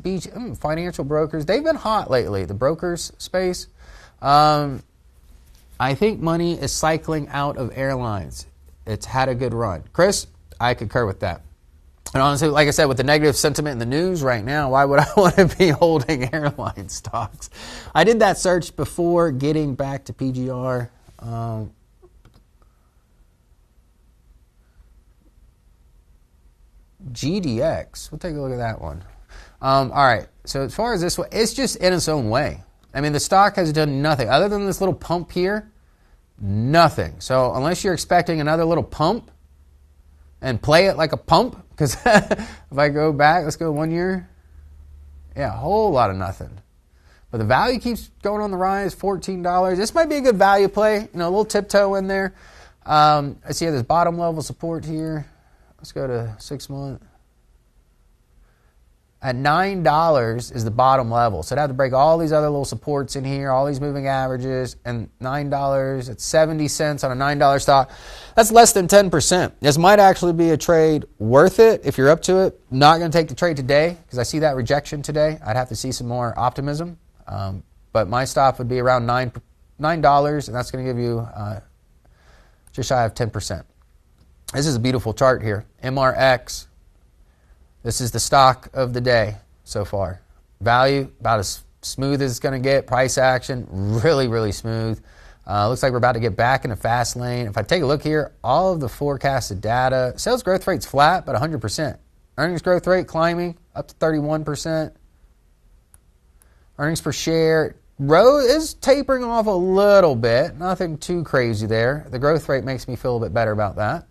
financial brokers. They've been hot lately, the brokers space. I think money is cycling out of airlines. It's had a good run. Chris, I concur with that. And honestly, like I said, with the negative sentiment in the news right now, why would I want to be holding airline stocks? I did that search before getting back to PGR. GDX, we'll take a look at that one. All right, so as far as this one, it's just in its own way. I mean, the stock has done nothing other than this little pump here. Nothing. So unless you're expecting another little pump and play it like a pump, because if I go back, let's go 1 year. Yeah, a whole lot of nothing. But the value keeps going on the rise, $14. This might be a good value play. You know, a little tiptoe in there. I see this bottom level support here. Let's go to 6 month. At $9 is the bottom level. So I'd have to break all these other little supports in here, all these moving averages, and $9, it's 70 cents on a $9 stock. That's less than 10%. This might actually be a trade worth it if you're up to it. Not going to take the trade today because I see that rejection today. I'd have to see some more optimism. But my stop would be around $9, and that's going to give you just shy of 10%. This is a beautiful chart here. MRX. This is the stock of the day so far. Value, about as smooth as it's going to get. Price action, really, really smooth. Looks like we're about to get back in a fast lane. If I take a look here, all of the forecasted data, sales growth rate's flat, but 100%. Earnings growth rate climbing up to 31%. Earnings per share, is tapering off a little bit. Nothing too crazy there. The growth rate makes me feel a bit better about that.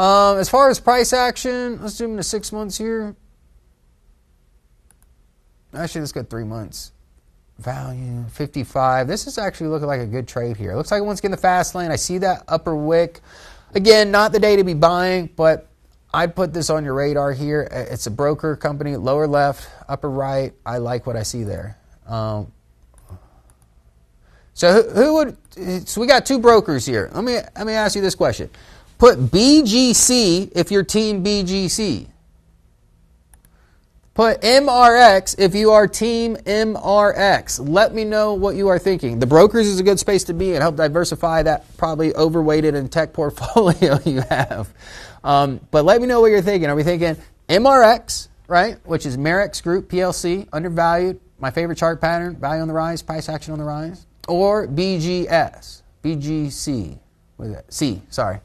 As far as price action, let's zoom into 6 months here. Actually, let's go 3 months. Value, 55. This is actually looking like a good trade here. It looks like it wants to get in the fast lane. I see that upper wick. Again, not the day to be buying, but I'd put this on your radar here. It's a broker company, lower left, upper right. I like what I see there. So we got two brokers here. Let me ask you this question. Put BGC if you're team BGC. Put MRX if you are team MRX. Let me know what you are thinking. The brokers is a good space to be and help diversify that probably overweighted in tech portfolio you have. But let me know what you're thinking. Are we thinking MRX, right, which is Merex Group PLC, undervalued, my favorite chart pattern, value on the rise, price action on the rise, or BGC, what is that?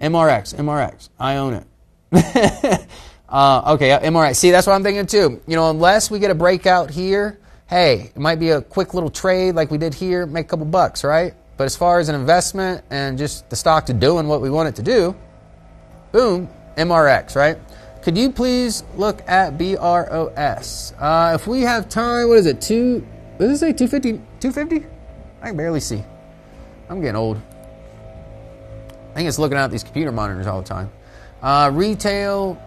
MRX, I own it. Okay, MRX. See, that's what I'm thinking too. You know, unless we get a breakout here, hey, it might be a quick little trade like we did here, make a couple bucks, right? But as far as an investment and just the stock to doing what we want it to do, boom, MRX, right? Could you please look at BROS? If we have time, what is it? What does it say? 250? 250? I can barely see. I'm getting old. I think it's looking at these computer monitors all the time. Retail,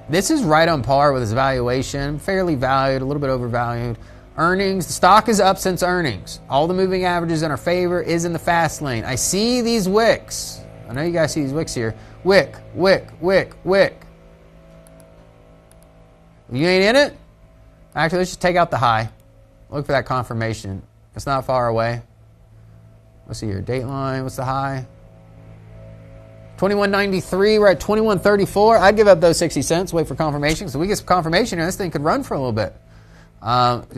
this is right on par with its valuation. Fairly valued, a little bit overvalued. Earnings, the stock is up since earnings. All the moving averages in our favor is in the fast lane. I see these wicks. I know you guys see these wicks here. Wick, wick, wick, wick. You ain't in it? Actually, let's just take out the high. Look for that confirmation. It's not far away. Let's see here. Dateline, what's the high? 21.93. We're at 21.34. I'd give up those 60 cents. Wait for confirmation. So we get some confirmation here. This thing could run for a little bit.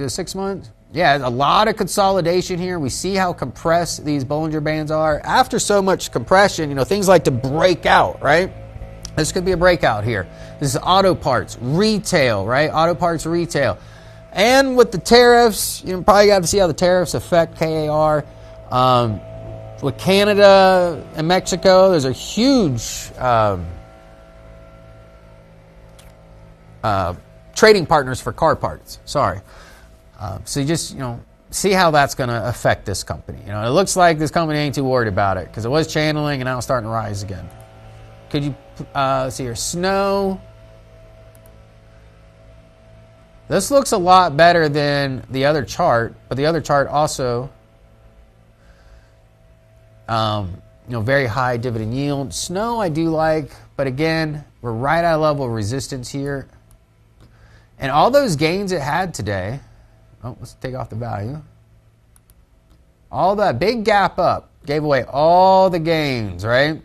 6 months. Yeah, a lot of consolidation here. We see how compressed these Bollinger Bands are. After so much compression, you know, things like to break out, right? This could be a breakout here. This is auto parts, retail, right? Auto parts, retail. And with the tariffs, you know, probably got to see how the tariffs affect KAR. With Canada and Mexico, there's a huge trading partners for car parts. Sorry. So you just, you know, see how that's going to affect this company. You know, it looks like this company ain't too worried about it because it was channeling and now it's starting to rise again. Could you see here? Snow. This looks a lot better than the other chart, but the other chart also, you know, very high dividend yield. Snow I do like, but again, we're right at a level of resistance here. And all those gains it had today, oh, let's take off the value. All that big gap up gave away all the gains, right?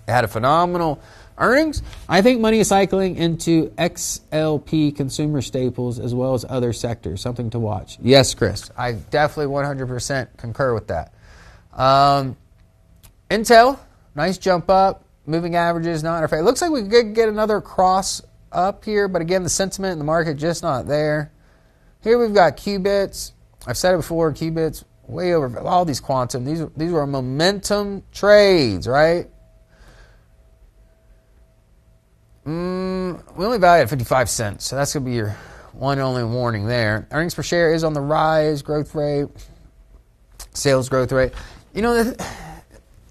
It had a phenomenal earnings. I think money is cycling into XLP consumer staples as well as other sectors. Something to watch. Yes, Chris. I definitely 100% concur with that. Intel, nice jump up. Moving averages not in our favor. It looks like we could get another cross up here, but again, the sentiment in the market just not there. Here we've got Qubits. I've said it before, Qubits way over all these quantum. These were momentum trades, right? We only value at 55 cents, so that's going to be your one and only warning there. Earnings per share is on the rise, growth rate, sales growth rate. You know,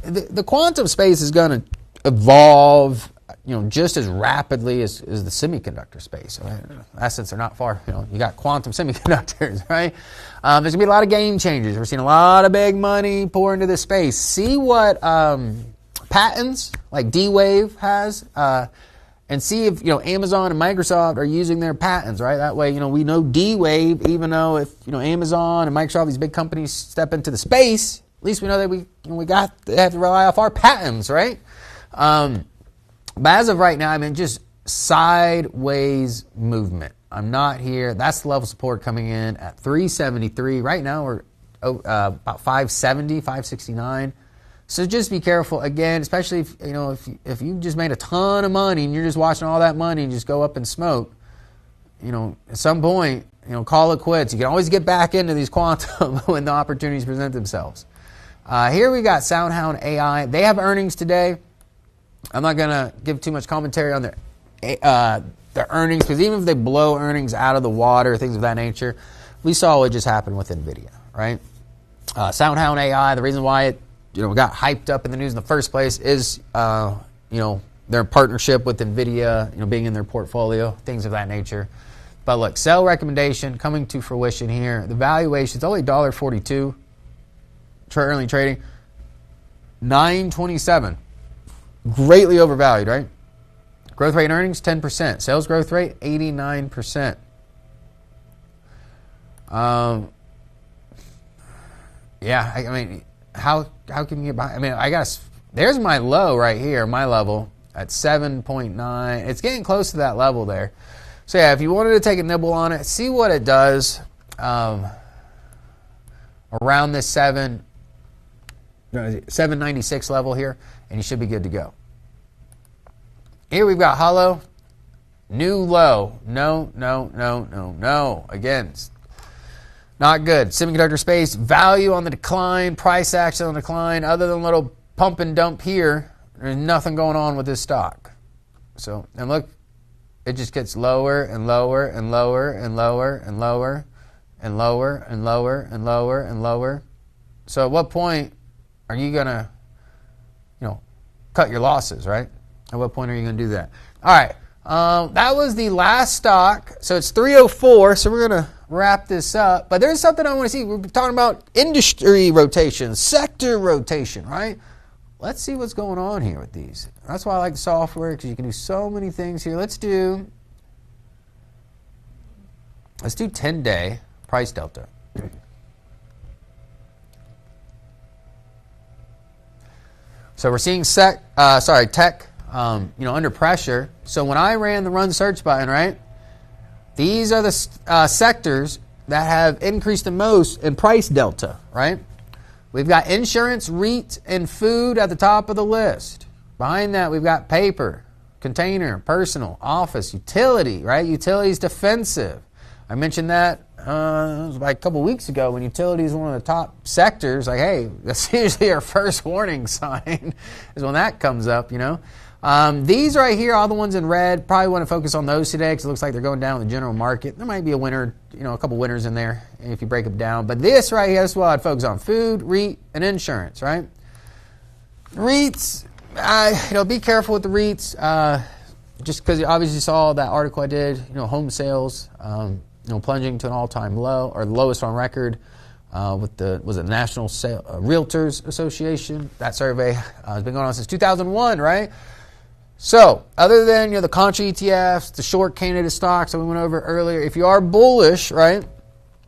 the quantum space is going to evolve, you know, just as rapidly as the semiconductor space. Right? Assets are not far. You know, you got quantum semiconductors, right? There's going to be a lot of game changers. We're seeing a lot of big money pour into this space. See what patents like D-Wave has, and see if, you know, Amazon and Microsoft are using their patents, right? That way, you know, we know D-Wave, even though if, you know, Amazon and Microsoft, these big companies step into the space, at least we know that we have to rely off our patents, right? But as of right now, I mean, just sideways movement. I'm not here. That's the level of support coming in at 373. Right now, we're about 570, 569. So just be careful again, especially if you know if you just made a ton of money and you're just watching all that money and just go up in smoke. You know, at some point, you know, call it quits. You can always get back into these quantum when the opportunities present themselves. Here we got SoundHound AI. They have earnings today. I'm not going to give too much commentary on their earnings because even if they blow earnings out of the water, things of that nature, we saw what just happened with Nvidia, right? SoundHound AI, the reason why it got hyped up in the news in the first place is their partnership with Nvidia, being in their portfolio, things of that nature. But look, sell recommendation coming to fruition here. The valuation is only $1.42. Early trading, $9.27. Greatly overvalued, right? Growth rate and earnings, 10%. Sales growth rate, 89%. Yeah, I mean, how can you get by? I mean, there's my low right here, my level at 7.9. It's getting close to that level there. So yeah, if you wanted to take a nibble on it, see what it does around this 796 level here, and you should be good to go. Here we've got hollow, new low. No. Again, not good. Semiconductor space, value on the decline, price action on the decline. Other than a little pump and dump here, there's nothing going on with this stock. So, and look, it just gets lower and lower and lower and lower and lower and lower and lower and lower and lower. So at what point are you going to, cut your losses, right? At what point are you going to do that? All right. That was the last stock. So it's 304. So we're going to wrap this up. But there's something I want to see. We're talking about industry rotation, sector rotation, right? Let's see what's going on here with these. That's why I like the software, because you can do so many things here. Let's do 10-day price delta. So we're seeing tech, under pressure. So when I ran the run search button, right, these are the sectors that have increased the most in price delta, right? We've got insurance, REIT, and food at the top of the list. Behind that, we've got paper, container, personal, office, utility, right? Utilities defensive. I mentioned that it was like a couple weeks ago when utility is one of the top sectors. Like, hey, that's usually our first warning sign is when that comes up, These right here, all the ones in red, probably want to focus on those today because it looks like they're going down in the general market. There might be a winner, a couple winners in there if you break them down. But this right here, that's what I'd focus on: food, REIT, and insurance, right? REITs, be careful with the REITs, just because you obviously saw that article I did, home sales, plunging to an all-time low, or the lowest on record, with the National Realtors Association. That survey has been going on since 2001, right? So, other than the Contra ETFs, the short candidate stocks that we went over earlier, if you are bullish, right?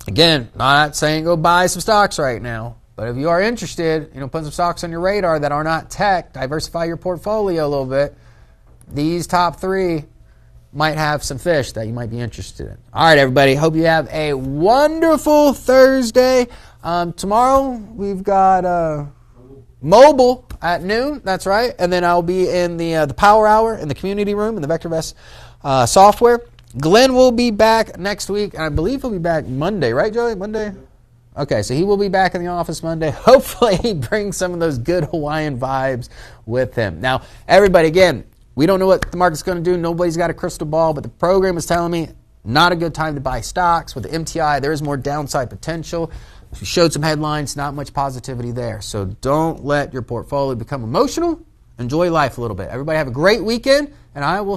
Again, not saying go buy some stocks right now, but if you are interested, put some stocks on your radar that are not tech, diversify your portfolio a little bit. These top three might have some fish that you might be interested in. All right, everybody. Hope you have a wonderful Thursday. Tomorrow we've got mobile at noon. That's right. And then I'll be in the Power Hour in the community room in the VectorVest software. Glenn will be back next week, and I believe he'll be back Monday, right, Joey? Monday? Okay, so he will be back in the office Monday. Hopefully he brings some of those good Hawaiian vibes with him. Now, everybody, again, we don't know what the market's going to do. Nobody's got a crystal ball, but the program is telling me not a good time to buy stocks. With the MTI, there is more downside potential. We showed some headlines, not much positivity there. So don't let your portfolio become emotional. Enjoy life a little bit. Everybody have a great weekend, and I will